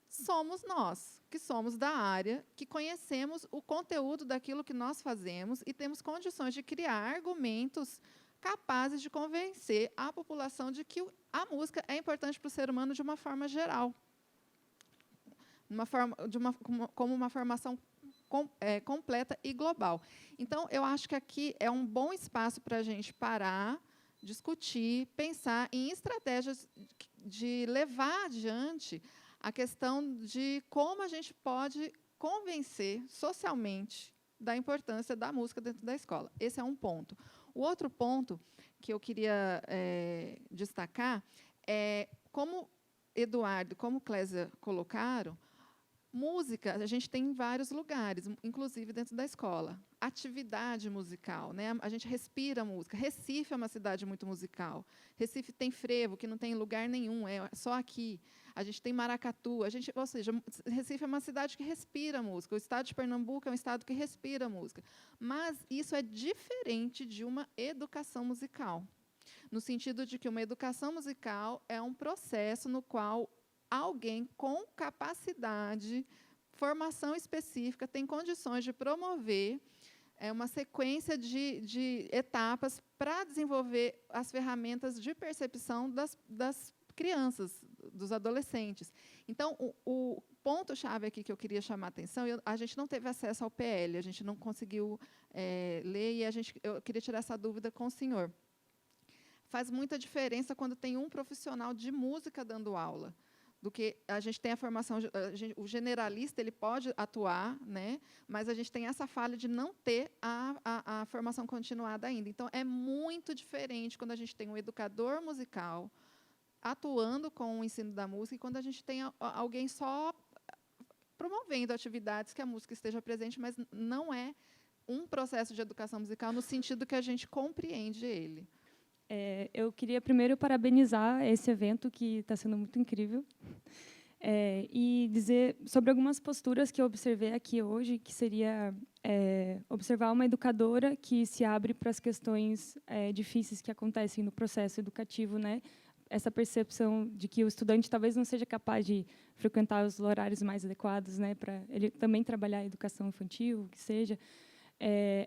somos nós, que somos da área, que conhecemos o conteúdo daquilo que nós fazemos e temos condições de criar argumentos capazes de convencer a população de que a música é importante para o ser humano de uma forma geral, como uma formação completa e global. Então, eu acho que aqui é um bom espaço para a gente parar, discutir, pensar em estratégias de levar adiante a questão de como a gente pode convencer socialmente da importância da música dentro da escola. Esse é um ponto. O outro ponto que eu queria destacar é, como Eduardo, como Clésia colocaram, música a gente tem em vários lugares, inclusive dentro da escola. Atividade musical, né? A gente respira música. Recife é uma cidade muito musical. Recife tem frevo, que não tem lugar nenhum, é só aqui. A gente tem maracatu, ou seja, Recife é uma cidade que respira música. O estado de Pernambuco é um estado que respira música. Mas isso é diferente de uma educação musical, no sentido de que uma educação musical é um processo no qual alguém com capacidade, formação específica, tem condições de promover uma sequência de etapas para desenvolver as ferramentas de percepção das crianças, dos adolescentes. Então, o ponto-chave aqui que eu queria chamar a atenção, a gente não teve acesso ao PL, a gente não conseguiu ler, e eu queria tirar essa dúvida com o senhor. Faz muita diferença quando tem um profissional de música dando aula, do que a gente tem a formação, o generalista ele pode atuar, né, mas a gente tem essa falha de não ter a formação continuada ainda. Então, é muito diferente quando a gente tem um educador musical atuando com o ensino da música e quando a gente tem alguém só promovendo atividades que a música esteja presente, mas não é um processo de educação musical no sentido que a gente compreende ele. Eu queria primeiro parabenizar esse evento, que está sendo muito incrível, e dizer sobre algumas posturas que eu observei aqui hoje, que seria observar uma educadora que se abre para as questões difíceis que acontecem no processo educativo, né? Essa percepção de que o estudante talvez não seja capaz de frequentar os horários mais adequados, né, para ele também trabalhar a educação infantil, o que seja.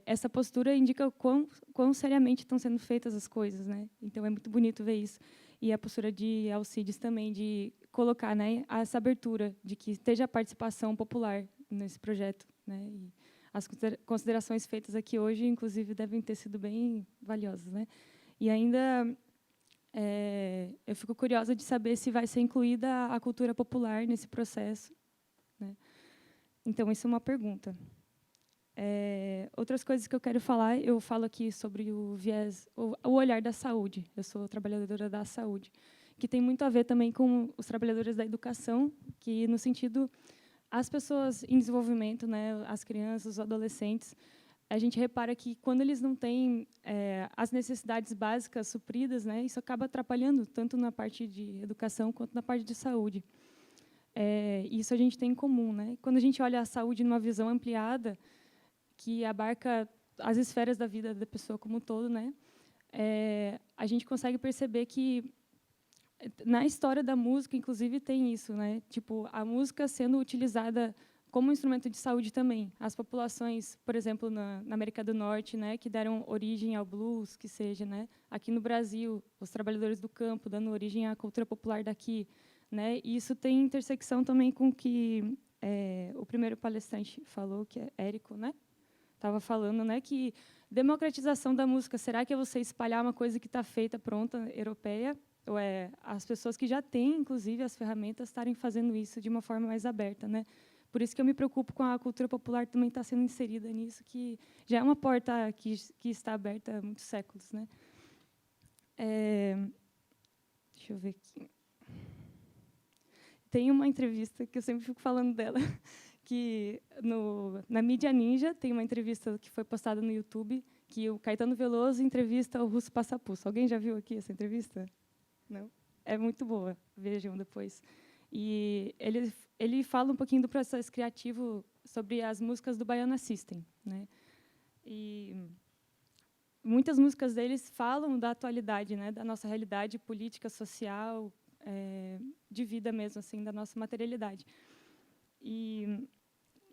Essa postura indica o quão seriamente estão sendo feitas as coisas, né? Então é muito bonito ver isso. E a postura de Alcides também de colocar, né, essa abertura de que esteja a participação popular nesse projeto, né? E as considerações feitas aqui hoje, inclusive, devem ter sido bem valiosas, né? E ainda eu fico curiosa de saber se vai ser incluída a cultura popular nesse processo, né? Então isso é uma pergunta. Outras coisas que eu quero falar, eu falo aqui sobre o viés, o olhar da saúde. Eu sou trabalhadora da saúde, que tem muito a ver também com os trabalhadores da educação, que no sentido as pessoas em desenvolvimento, né, as crianças, os adolescentes, a gente repara que quando eles não têm as necessidades básicas supridas, né, isso acaba atrapalhando tanto na parte de educação quanto na parte de saúde. Isso a gente tem em comum, né? Quando a gente olha a saúde numa visão ampliada, que abarca as esferas da vida da pessoa como um todo, né? A gente consegue perceber que na história da música, inclusive, tem isso, né? Tipo, a música sendo utilizada como instrumento de saúde também. As populações, por exemplo, na América do Norte, né, que deram origem ao blues, que seja, né? Aqui no Brasil, os trabalhadores do campo dando origem à cultura popular daqui, né? E isso tem intersecção também com o que o primeiro palestrante falou, que é Érico, né? Estava falando, né, que democratização da música, será que é você espalhar uma coisa que está feita, pronta, europeia, ou as pessoas que já têm, inclusive, as ferramentas estarem fazendo isso de uma forma mais aberta, né? Por isso que eu me preocupo com a cultura popular também estar sendo inserida nisso, que já é uma porta que está aberta há muitos séculos, né? Deixa eu ver aqui. Tem uma entrevista que eu sempre fico falando dela, que na Mídia Ninja tem uma entrevista que foi postada no YouTube, que o Caetano Veloso entrevista o Russo Passapulso. Alguém já viu aqui essa entrevista? Não? É muito boa, vejam depois. E ele fala um pouquinho do processo criativo sobre as músicas do Baiana System, né? E muitas músicas deles falam da atualidade, né, da nossa realidade política, social, de vida mesmo, assim, da nossa materialidade. E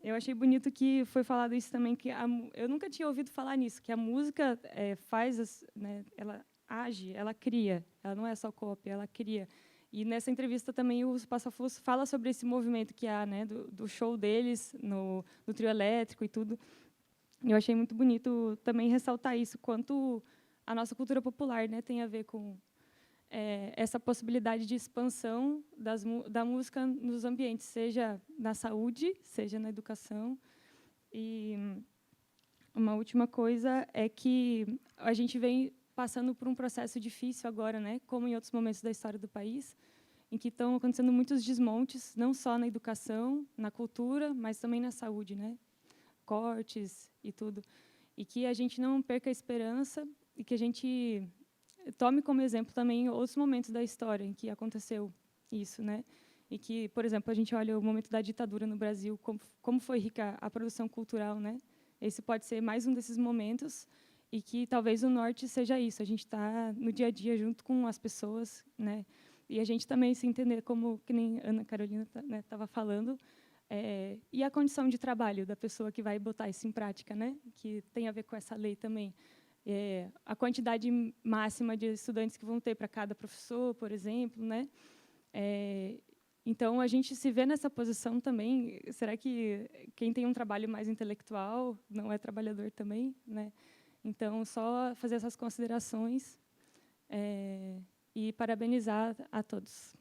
eu achei bonito que foi falado isso também, que eu nunca tinha ouvido falar nisso, que a música né, ela age, ela cria, ela não é só cópia, ela cria. E nessa entrevista também o Passapulso fala sobre esse movimento que há, né, do show deles no trio elétrico e tudo. Eu achei muito bonito também ressaltar isso, quanto a nossa cultura popular, né, tem a ver com essa possibilidade de expansão da música nos ambientes, seja na saúde, seja na educação. E uma última coisa é que a gente vem passando por um processo difícil agora, né, como em outros momentos da história do país, em que estão acontecendo muitos desmontes, não só na educação, na cultura, mas também na saúde, né, cortes e tudo, e que a gente não perca a esperança e que a gente tome como exemplo também outros momentos da história em que aconteceu isso, né, e que, por exemplo, a gente olha o momento da ditadura no Brasil, como foi rica a produção cultural, né, esse pode ser mais um desses momentos, e que talvez o norte seja isso, a gente está no dia a dia junto com as pessoas, né, e a gente também se entender como, que nem Ana Carolina estava falando, e a condição de trabalho da pessoa que vai botar isso em prática, né, que tem a ver com essa lei também. A quantidade máxima de estudantes que vão ter para cada professor, por exemplo, né. Então, a gente se vê nessa posição também. Será que quem tem um trabalho mais intelectual não é trabalhador também, né? Então, só fazer essas considerações e parabenizar a todos.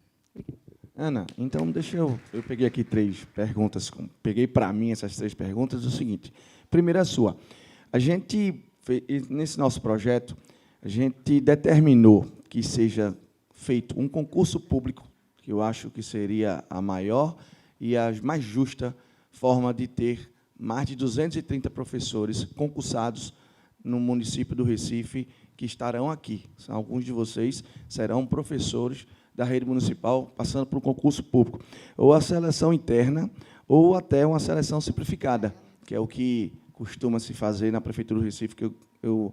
Ana, então deixa eu peguei aqui 3 perguntas, peguei para mim essas 3 perguntas, o seguinte. Primeira sua. A gente, nesse nosso projeto, a gente determinou que seja feito um concurso público, que eu acho que seria a maior e a mais justa forma de ter mais de 230 professores concursados no município do Recife, que estarão aqui. Alguns de vocês serão professores da rede municipal, passando por um concurso público, ou a seleção interna, ou até uma seleção simplificada, que é o que costuma se fazer na Prefeitura do Recife, que eu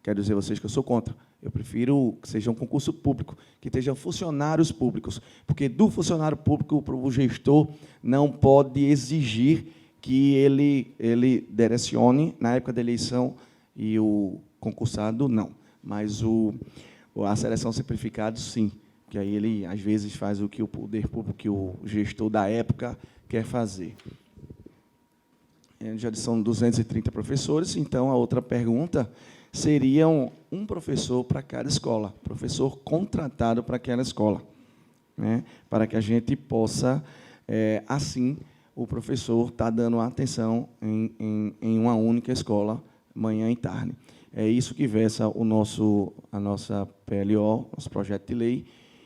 quero dizer a vocês que eu sou contra. Eu prefiro que seja um concurso público, que estejam funcionários públicos, porque do funcionário público o gestor não pode exigir que ele direcione na época da eleição e o concursado não, mas a seleção simplificada sim, que aí ele às vezes faz o que o poder público, que o gestor da época quer fazer. Já são 230 professores, então a outra pergunta seria um professor para cada escola, professor contratado para aquela escola, né, para que a gente possa, assim, o professor está dando atenção em uma única escola, manhã e tarde. É isso que versa a nossa PLO, nosso projeto de lei,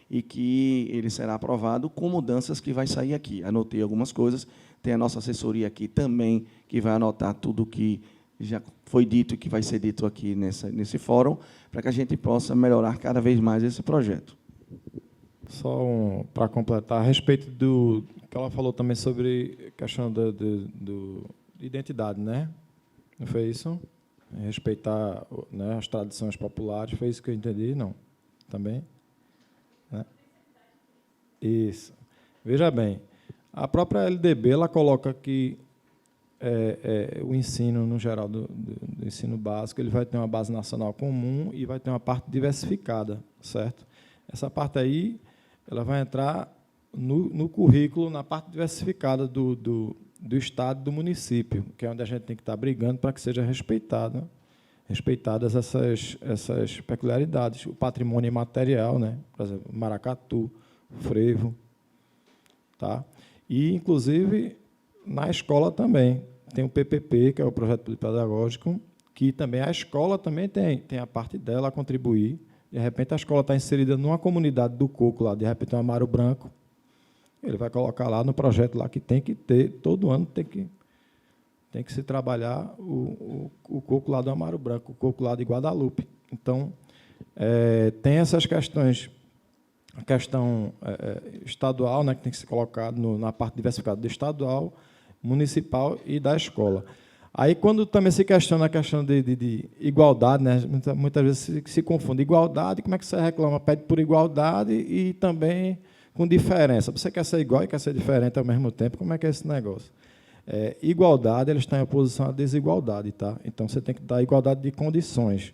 e que ele será aprovado com mudanças que vai sair aqui. Anotei algumas coisas, tem a nossa assessoria aqui também, que vai anotar tudo que já foi dito e que vai ser dito aqui nesse fórum, para que a gente possa melhorar cada vez mais esse projeto. Só para completar, a respeito do que ela falou também sobre a questão de identidade, né? Não foi isso? Respeitar, né, as tradições populares, foi isso que eu entendi? Não. Também? Né? Isso. Veja bem, a própria LDB ela coloca que o ensino, no geral, do ensino básico, ele vai ter uma base nacional comum e vai ter uma parte diversificada, certo? Essa parte aí ela vai entrar no currículo, na parte diversificada do Estado, do município, que é onde a gente tem que estar brigando para que seja respeitadas essas peculiaridades, o patrimônio imaterial, né? Por exemplo, maracatu, frevo, tá? E, inclusive, na escola também. Tem o PPP, que é o Projeto Pedagógico, que também a escola também tem a parte dela a contribuir. De repente, a escola está inserida numa comunidade do coco, lá, de repente, um Amaro Branco. Ele vai colocar lá no projeto lá que tem que ter, todo ano tem que se trabalhar o coco lá do Amaro Branco, o coco lá de Guadalupe. Então, tem essas questões, a questão estadual, né, que tem que ser colocado na parte diversificada do estadual, municipal e da escola. Aí, quando também se questiona a questão de igualdade, né, muitas vezes se confunde. Igualdade, como é que você reclama? Pede por igualdade e também com diferença. Você quer ser igual e quer ser diferente ao mesmo tempo, como é que é esse negócio? Igualdade, eles estão em oposição à desigualdade, tá? Então, você tem que dar igualdade de condições.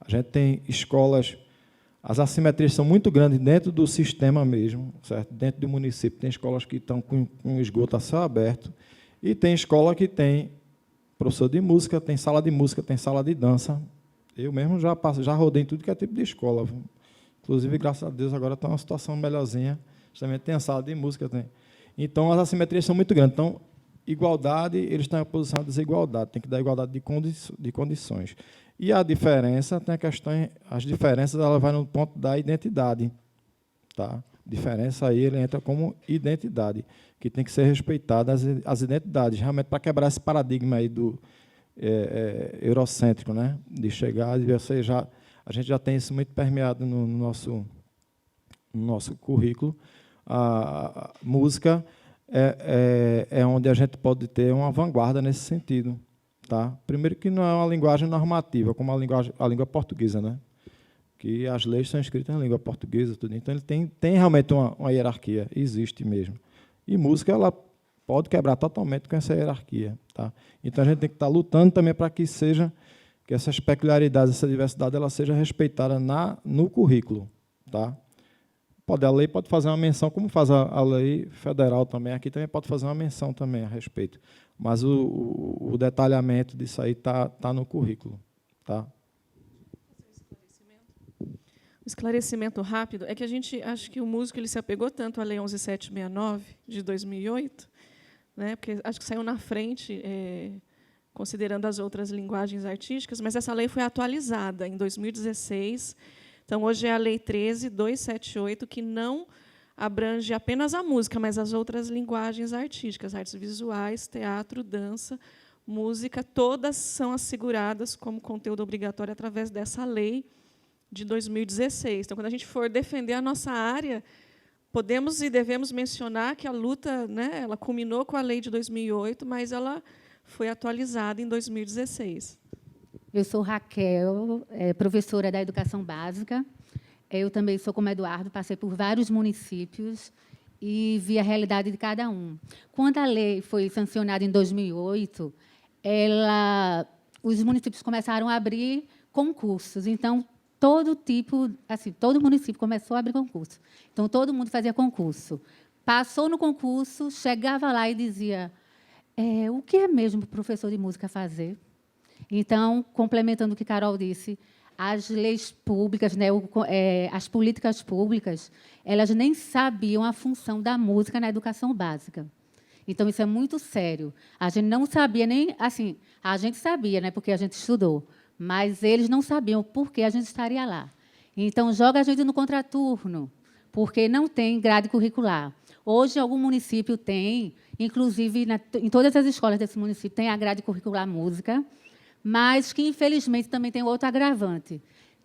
A gente tem escolas, as assimetrias são muito grandes dentro do sistema mesmo, certo? Dentro do município, tem escolas que estão com esgoto a céu aberto e tem escola que tem professor de música, tem sala de música, tem sala de dança. Eu mesmo já rodei em tudo que é tipo de escola. Inclusive, graças a Deus, agora está uma situação melhorzinha. Justamente tem a sala de música. Então, as assimetrias são muito grandes. Então, igualdade, eles estão em oposição à desigualdade. Tem que dar igualdade de condições. E a diferença, tem a questão, as diferenças, ela vai no ponto da identidade. Tá? Diferença aí, ele entra como identidade, que tem que ser respeitada as identidades, realmente para quebrar esse paradigma aí do eurocêntrico, né? De chegar e a gente já tem isso muito permeado no nosso currículo. A música é onde a gente pode ter uma vanguarda nesse sentido. Tá? Primeiro que não é uma linguagem normativa, como a língua portuguesa, né? Que as leis são escritas em língua portuguesa, tudo. Então, ele tem realmente uma hierarquia, existe mesmo. E música, ela pode quebrar totalmente com essa hierarquia. Tá? Então, a gente tem que estar lutando também para que essas peculiaridades, essa diversidade, ela seja respeitada no currículo. Tá? A lei pode fazer uma menção, como faz a lei federal também, aqui também pode fazer uma menção também a respeito. Mas o detalhamento disso aí está no currículo. Tá? Um esclarecimento rápido é que acho que o músico ele se apegou tanto à Lei 11.769, de 2008, né, porque acho que saiu na frente, considerando as outras linguagens artísticas, mas essa lei foi atualizada em 2016. Então, hoje é a Lei 13.278, que não abrange apenas a música, mas as outras linguagens artísticas, artes visuais, teatro, dança, música, todas são asseguradas como conteúdo obrigatório através dessa lei de 2016. Então, quando a gente for defender a nossa área, podemos e devemos mencionar que a luta, né, ela culminou com a lei de 2008, mas ela foi atualizada em 2016. Eu sou Raquel, professora da Educação Básica. Eu também sou como Eduardo, passei por vários municípios e vi a realidade de cada um. Quando a lei foi sancionada em 2008, os municípios começaram a abrir concursos. Então, todo município começou a abrir concurso. Então, todo mundo fazia concurso. Passou no concurso, chegava lá e dizia, o que é mesmo o professor de música fazer? Então, complementando o que Carol disse, as leis públicas, né, as políticas públicas, elas nem sabiam a função da música na educação básica. Então, isso é muito sério. A gente não sabia nem... Assim, a gente sabia, né, porque a gente estudou, mas eles não sabiam por que a gente estaria lá. Então, joga a gente no contraturno, porque não tem grade curricular. Hoje, algum município tem, inclusive, em todas as escolas desse município, tem a grade curricular música, mas que, infelizmente, também tem outro agravante.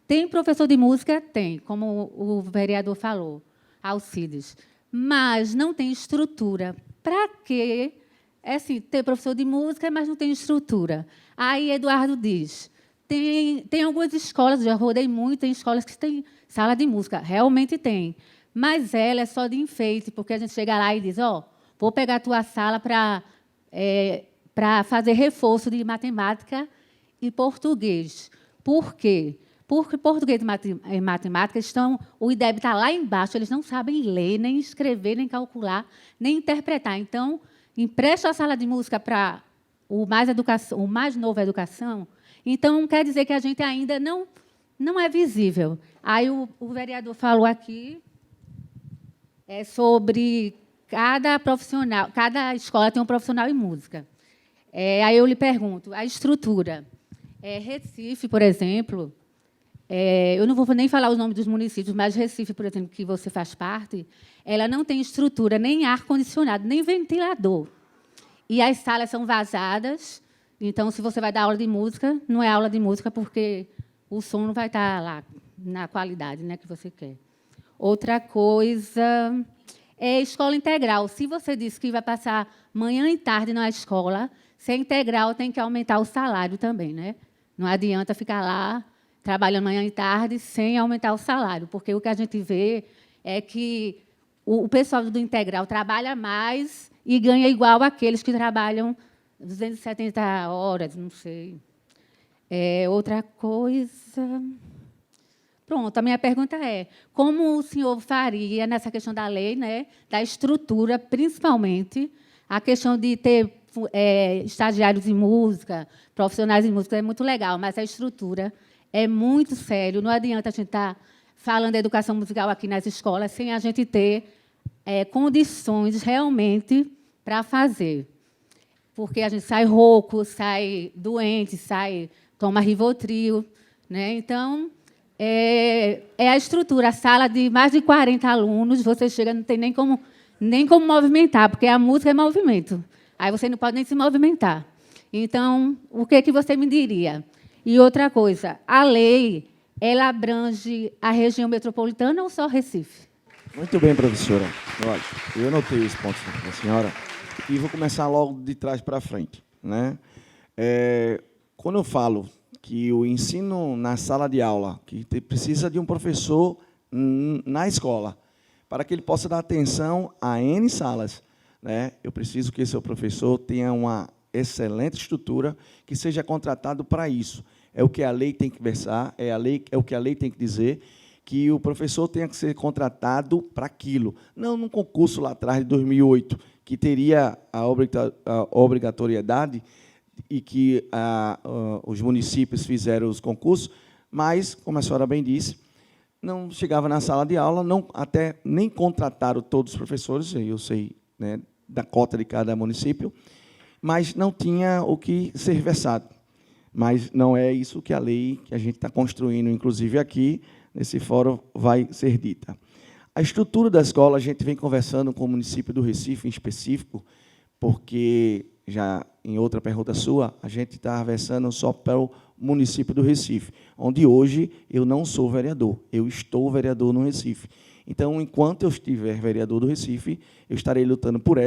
Tem professor de música? Tem, como o vereador falou, Alcides, mas não tem estrutura. Para quê? Assim, ter professor de música, mas não tem estrutura. Aí, Eduardo diz, tem algumas escolas, já rodei muito, tem escolas que têm sala de música, realmente tem, mas ela é só de enfeite, porque a gente chega lá e diz, vou pegar a tua sala para fazer reforço de matemática e português. Por quê? Porque português e matemática o IDEB está lá embaixo, eles não sabem ler, nem escrever, nem calcular, nem interpretar. Então, empresta a sala de música para o mais novo educação, então quer dizer que a gente ainda não é visível. Aí o vereador falou aqui sobre cada escola tem um profissional em música. Aí eu lhe pergunto, a estrutura. Recife, por exemplo, eu não vou nem falar os nomes dos municípios, mas Recife, por exemplo, que você faz parte, ela não tem estrutura, nem ar-condicionado, nem ventilador. E as salas são vazadas, então, se você vai dar aula de música, não é aula de música porque o som não vai estar lá na qualidade, né, que você quer. Outra coisa é escola integral. Se você disse que vai passar manhã e tarde na escola, se é integral, tem que aumentar o salário também, né? Não adianta ficar lá trabalhando manhã e tarde sem aumentar o salário, porque o que a gente vê é que o pessoal do integral trabalha mais e ganha igual àqueles que trabalham 270 horas, não sei. Outra coisa... Pronto, a minha pergunta é, como o senhor faria nessa questão da lei, né, da estrutura, principalmente, a questão de ter estagiários em música, profissionais em música, é muito legal, mas a estrutura é muito sério. Não adianta a gente estar falando de educação musical aqui nas escolas sem a gente ter condições realmente para fazer. Porque a gente sai rouco, sai doente, toma Rivotril, né? Então, a estrutura, a sala de mais de 40 alunos, você chega, não tem nem como movimentar, porque a música é movimento. Aí você não pode nem se movimentar. Então, o que você me diria? E outra coisa, a lei, ela abrange a região metropolitana ou só Recife? Muito bem, professora. Olha, eu anotei os pontos da senhora e vou começar logo de trás para frente, né? Quando eu falo que o ensino na sala de aula, que precisa de um professor na escola, para que ele possa dar atenção a N salas, né? Eu preciso que esse professor tenha uma excelente estrutura, que seja contratado para isso. É o que a lei tem que versar, é o que a lei tem que dizer, que o professor tenha que ser contratado para aquilo. Não num concurso lá atrás, de 2008, que teria a obrigatoriedade e que os municípios fizeram os concursos, mas, como a senhora bem disse, não chegava na sala de aula, até nem contrataram todos os professores, eu sei, né, da cota de cada município, mas não tinha o que ser versado. Mas não é isso que a lei que a gente está construindo, inclusive aqui, nesse fórum, vai ser dita. A estrutura da escola, a gente vem conversando com o município do Recife, em específico, porque, já em outra pergunta sua, a gente está versando só para o município do Recife, onde hoje eu não sou vereador, eu estou vereador no Recife. Então, enquanto eu estiver vereador do Recife, eu estarei lutando por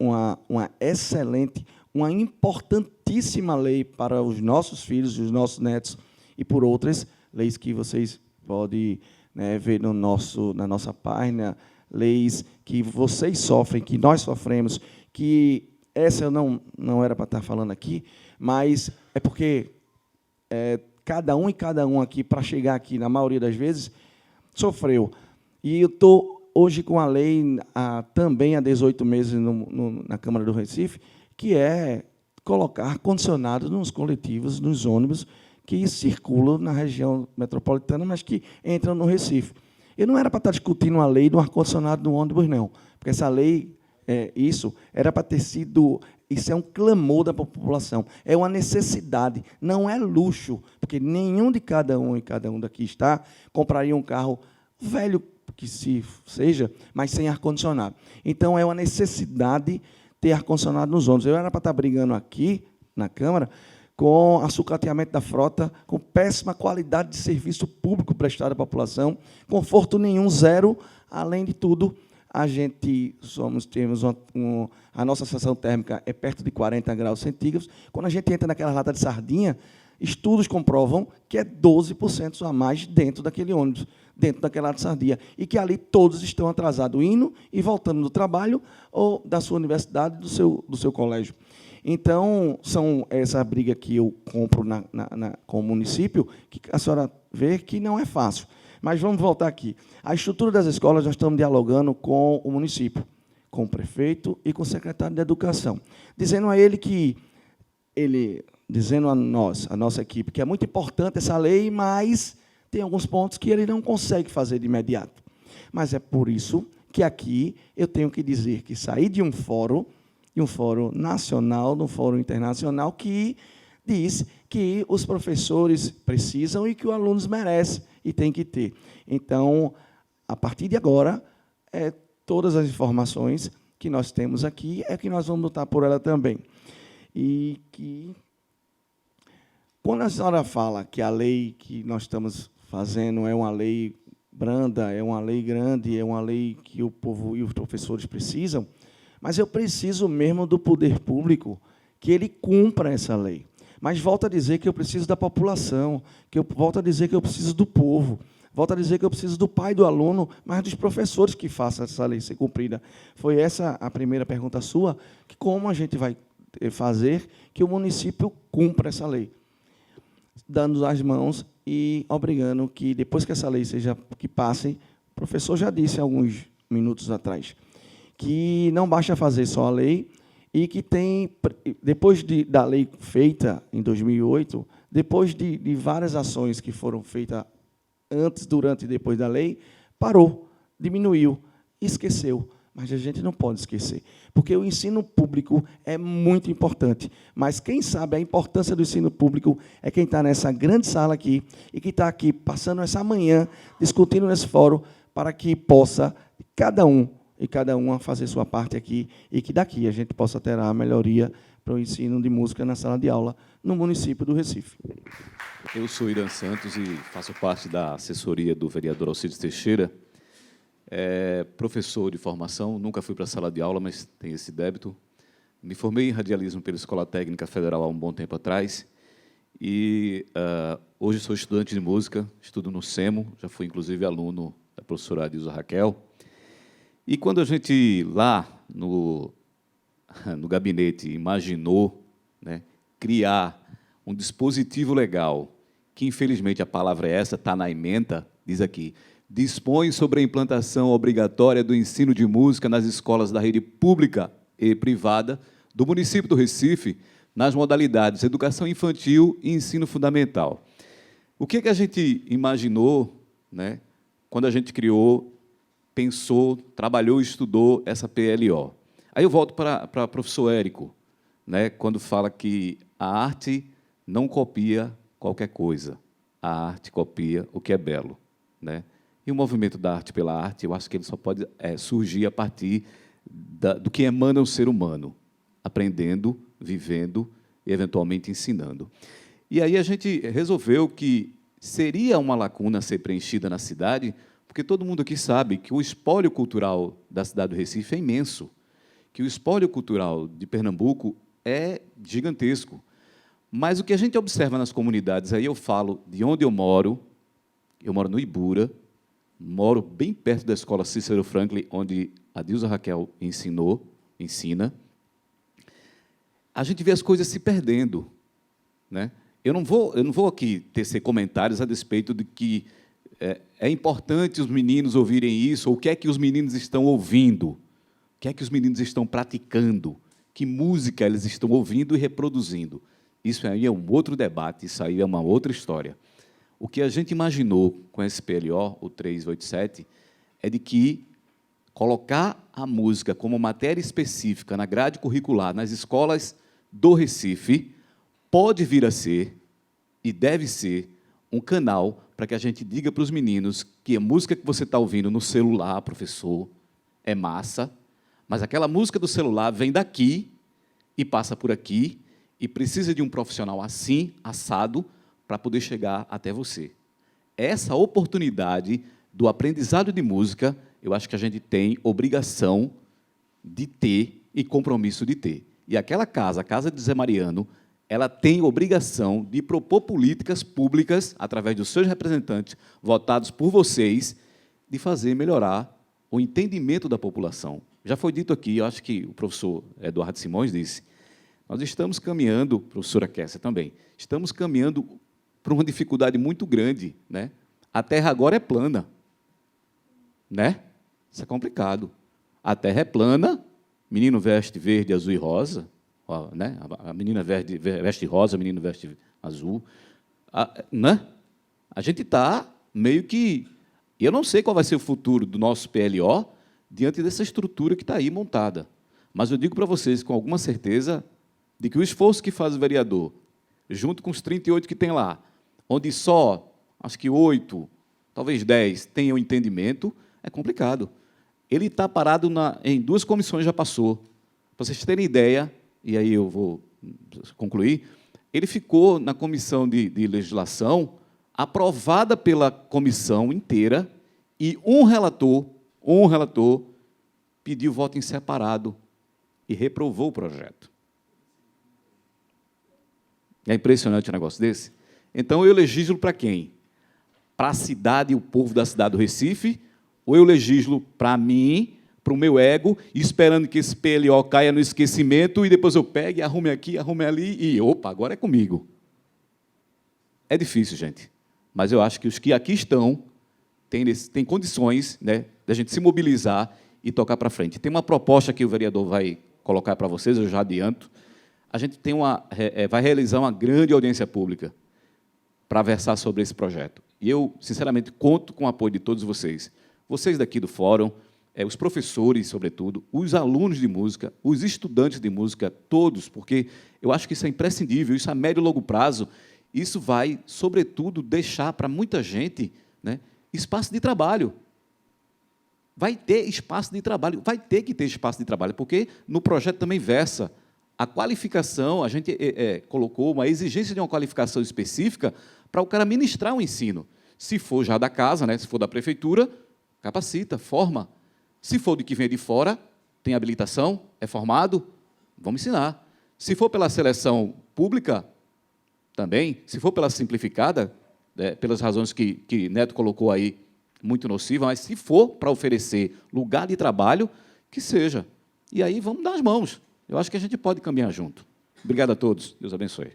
uma excelente, uma importantíssima lei para os nossos filhos e os nossos netos, e por outras leis que vocês podem, né, ver na nossa página, leis que vocês sofrem, que nós sofremos, que essa eu não era para estar falando aqui, mas é porque cada um aqui, para chegar aqui, na maioria das vezes, sofreu. E eu estou hoje com a lei também há 18 meses na Câmara do Recife, que é colocar ar-condicionado nos coletivos, nos ônibus que circulam na região metropolitana, mas que entram no Recife. Eu não era para estar discutindo uma lei do ar-condicionado no ônibus, não, porque essa lei, isso era para ter sido... Isso é um clamor da população, é uma necessidade, não é luxo, porque nenhum de cada um daqui compraria um carro velho, que se seja, mas sem ar-condicionado. Então, é uma necessidade ter ar-condicionado nos ônibus. Eu era para estar brigando aqui, na Câmara, com açucateamento da frota, com péssima qualidade de serviço público prestado à população, conforto nenhum, zero, além de tudo, a gente temos a nossa sensação térmica é perto de 40 graus centígrados. Quando a gente entra naquela lata de sardinha, estudos comprovam que é 12% a mais dentro daquele ônibus, dentro daquela lata de sardinha, e que ali todos estão atrasados, indo e voltando do trabalho ou da sua universidade, do seu colégio. Então, são essa briga que eu compro com o município, que a senhora vê que não é fácil. Mas vamos voltar aqui. A estrutura das escolas, nós estamos dialogando com o município, com o prefeito e com o secretário de Educação, dizendo a ele dizendo a nossa equipe, que é muito importante essa lei, mas tem alguns pontos que ele não consegue fazer de imediato. Mas é por isso que aqui eu tenho que dizer que saí de um fórum nacional, de um fórum internacional, que diz que os professores precisam e que os alunos merecem e tem que ter. Então, a partir de agora, todas as informações que nós temos aqui é que nós vamos lutar por ela também. E que, quando a senhora fala que a lei que nós estamos fazendo é uma lei branda, é uma lei grande, é uma lei que o povo e os professores precisam, mas eu preciso mesmo do poder público que ele cumpra essa lei. Mas volto a dizer que eu preciso da população, volto a dizer que eu preciso do povo, volto a dizer que eu preciso do pai do aluno, mas dos professores que façam essa lei ser cumprida. Foi essa a primeira pergunta sua, que como a gente vai fazer que o município cumpra essa lei, dando as mãos e obrigando que, depois que essa lei que passe, o professor já disse alguns minutos atrás, que não basta fazer só a lei, e que tem, depois da lei feita em 2008, depois de várias ações que foram feitas antes, durante e depois da lei, parou, diminuiu, esqueceu. Mas a gente não pode esquecer, porque o ensino público é muito importante. Mas quem sabe a importância do ensino público é quem está nessa grande sala aqui e que está aqui passando essa manhã, discutindo nesse fórum, para que possa cada uma fazer sua parte aqui e que daqui a gente possa ter a melhoria para o ensino de música na sala de aula no município do Recife. Eu sou Irã Santos e faço parte da assessoria do vereador Alcides Teixeira. Professor de formação, nunca fui para a sala de aula, mas tenho esse débito. Me formei em radialismo pela Escola Técnica Federal há um bom tempo atrás e hoje sou estudante de música, estudo no SEMO, já fui, inclusive, aluno da professora Adilza Raquel. E quando a gente, lá no gabinete, imaginou, né, criar um dispositivo legal, que, infelizmente, a palavra é essa, está na ementa, diz aqui, dispõe sobre a implantação obrigatória do ensino de música nas escolas da rede pública e privada do município do Recife, nas modalidades educação infantil e ensino fundamental. O que a gente imaginou, né, quando a gente criou, pensou, trabalhou e estudou essa PLO? Aí eu volto para o professor Érico, né, quando fala que a arte não copia qualquer coisa, a arte copia o que é belo, né? E o movimento da arte pela arte, eu acho que ele só pode surgir a partir do que emana o ser humano, aprendendo, vivendo e, eventualmente, ensinando. E aí a gente resolveu que seria uma lacuna a ser preenchida na cidade, porque todo mundo aqui sabe que o espólio cultural da cidade do Recife é imenso, que o espólio cultural de Pernambuco é gigantesco. Mas o que a gente observa nas comunidades, aí eu falo de onde eu moro no Ibura, moro bem perto da escola Cícero Franklin, onde a Adilza Raquel ensina. A gente vê as coisas se perdendo, né? Eu não vou aqui tecer comentários a respeito de que é importante os meninos ouvirem isso, ou o que é que os meninos estão ouvindo, o que é que os meninos estão praticando, que música eles estão ouvindo e reproduzindo. Isso aí é um outro debate, isso aí é uma outra história. O que a gente imaginou com esse PLO, o 387, é de que colocar a música como matéria específica na grade curricular nas escolas do Recife pode vir a ser, e deve ser, um canal para que a gente diga para os meninos que a música que você está ouvindo no celular, professor, é massa, mas aquela música do celular vem daqui e passa por aqui e precisa de um profissional assim, assado, para poder chegar até você. Essa oportunidade do aprendizado de música, eu acho que a gente tem obrigação de ter e compromisso de ter. E aquela casa, a Casa de Zé Mariano, ela tem obrigação de propor políticas públicas, através dos seus representantes, votados por vocês, de fazer melhorar o entendimento da população. Já foi dito aqui, eu acho que o professor Eduardo Simões disse, nós estamos caminhando, professora Kessia também, estamos caminhando para uma dificuldade muito grande, né? A Terra agora é plana, né? Isso é complicado. A Terra é plana, menino veste verde, azul e rosa, né? A menina veste rosa, o menino veste azul, né? A gente está meio que... Eu não sei qual vai ser o futuro do nosso PLO diante dessa estrutura que está aí montada. Mas eu digo para vocês com alguma certeza de que o esforço que faz o vereador, junto com os 38 que tem lá, onde só, acho que 8, talvez 10, tenham entendimento, é complicado. Ele está parado em 2 comissões, já passou. Para vocês terem ideia, e aí eu vou concluir, ele ficou na comissão de legislação, aprovada pela comissão inteira, e um relator pediu voto em separado e reprovou o projeto. É impressionante um negócio desse. Então, eu legislo para quem? Para a cidade e o povo da cidade do Recife, ou eu legislo para mim, para o meu ego, esperando que esse PLO caia no esquecimento e depois eu pegue, arrume aqui, arrume ali e, opa, agora é comigo. É difícil, gente. Mas eu acho que os que aqui estão têm condições, né, da gente se mobilizar e tocar para frente. Tem uma proposta que o vereador vai colocar para vocês, eu já adianto. A gente vai realizar uma grande audiência pública para versar sobre esse projeto. E eu, sinceramente, conto com o apoio de todos vocês. Vocês daqui do fórum, os professores, sobretudo, os alunos de música, os estudantes de música, todos, porque eu acho que isso é imprescindível, isso a médio e longo prazo, isso vai, sobretudo, deixar para muita gente, né, espaço de trabalho. Vai ter espaço de trabalho, vai ter que ter espaço de trabalho, porque no projeto também versa a qualificação, a gente colocou uma exigência de uma qualificação específica para o cara ministrar o ensino. Se for já da casa, né, se for da prefeitura, capacita, forma. Se for de que vem de fora, tem habilitação, é formado, vamos ensinar. Se for pela seleção pública, também. Se for pela simplificada, pelas razões que Neto colocou aí, muito nociva, mas se for para oferecer lugar de trabalho, que seja. E aí vamos dar as mãos. Eu acho que a gente pode caminhar junto. Obrigado a todos. Deus abençoe.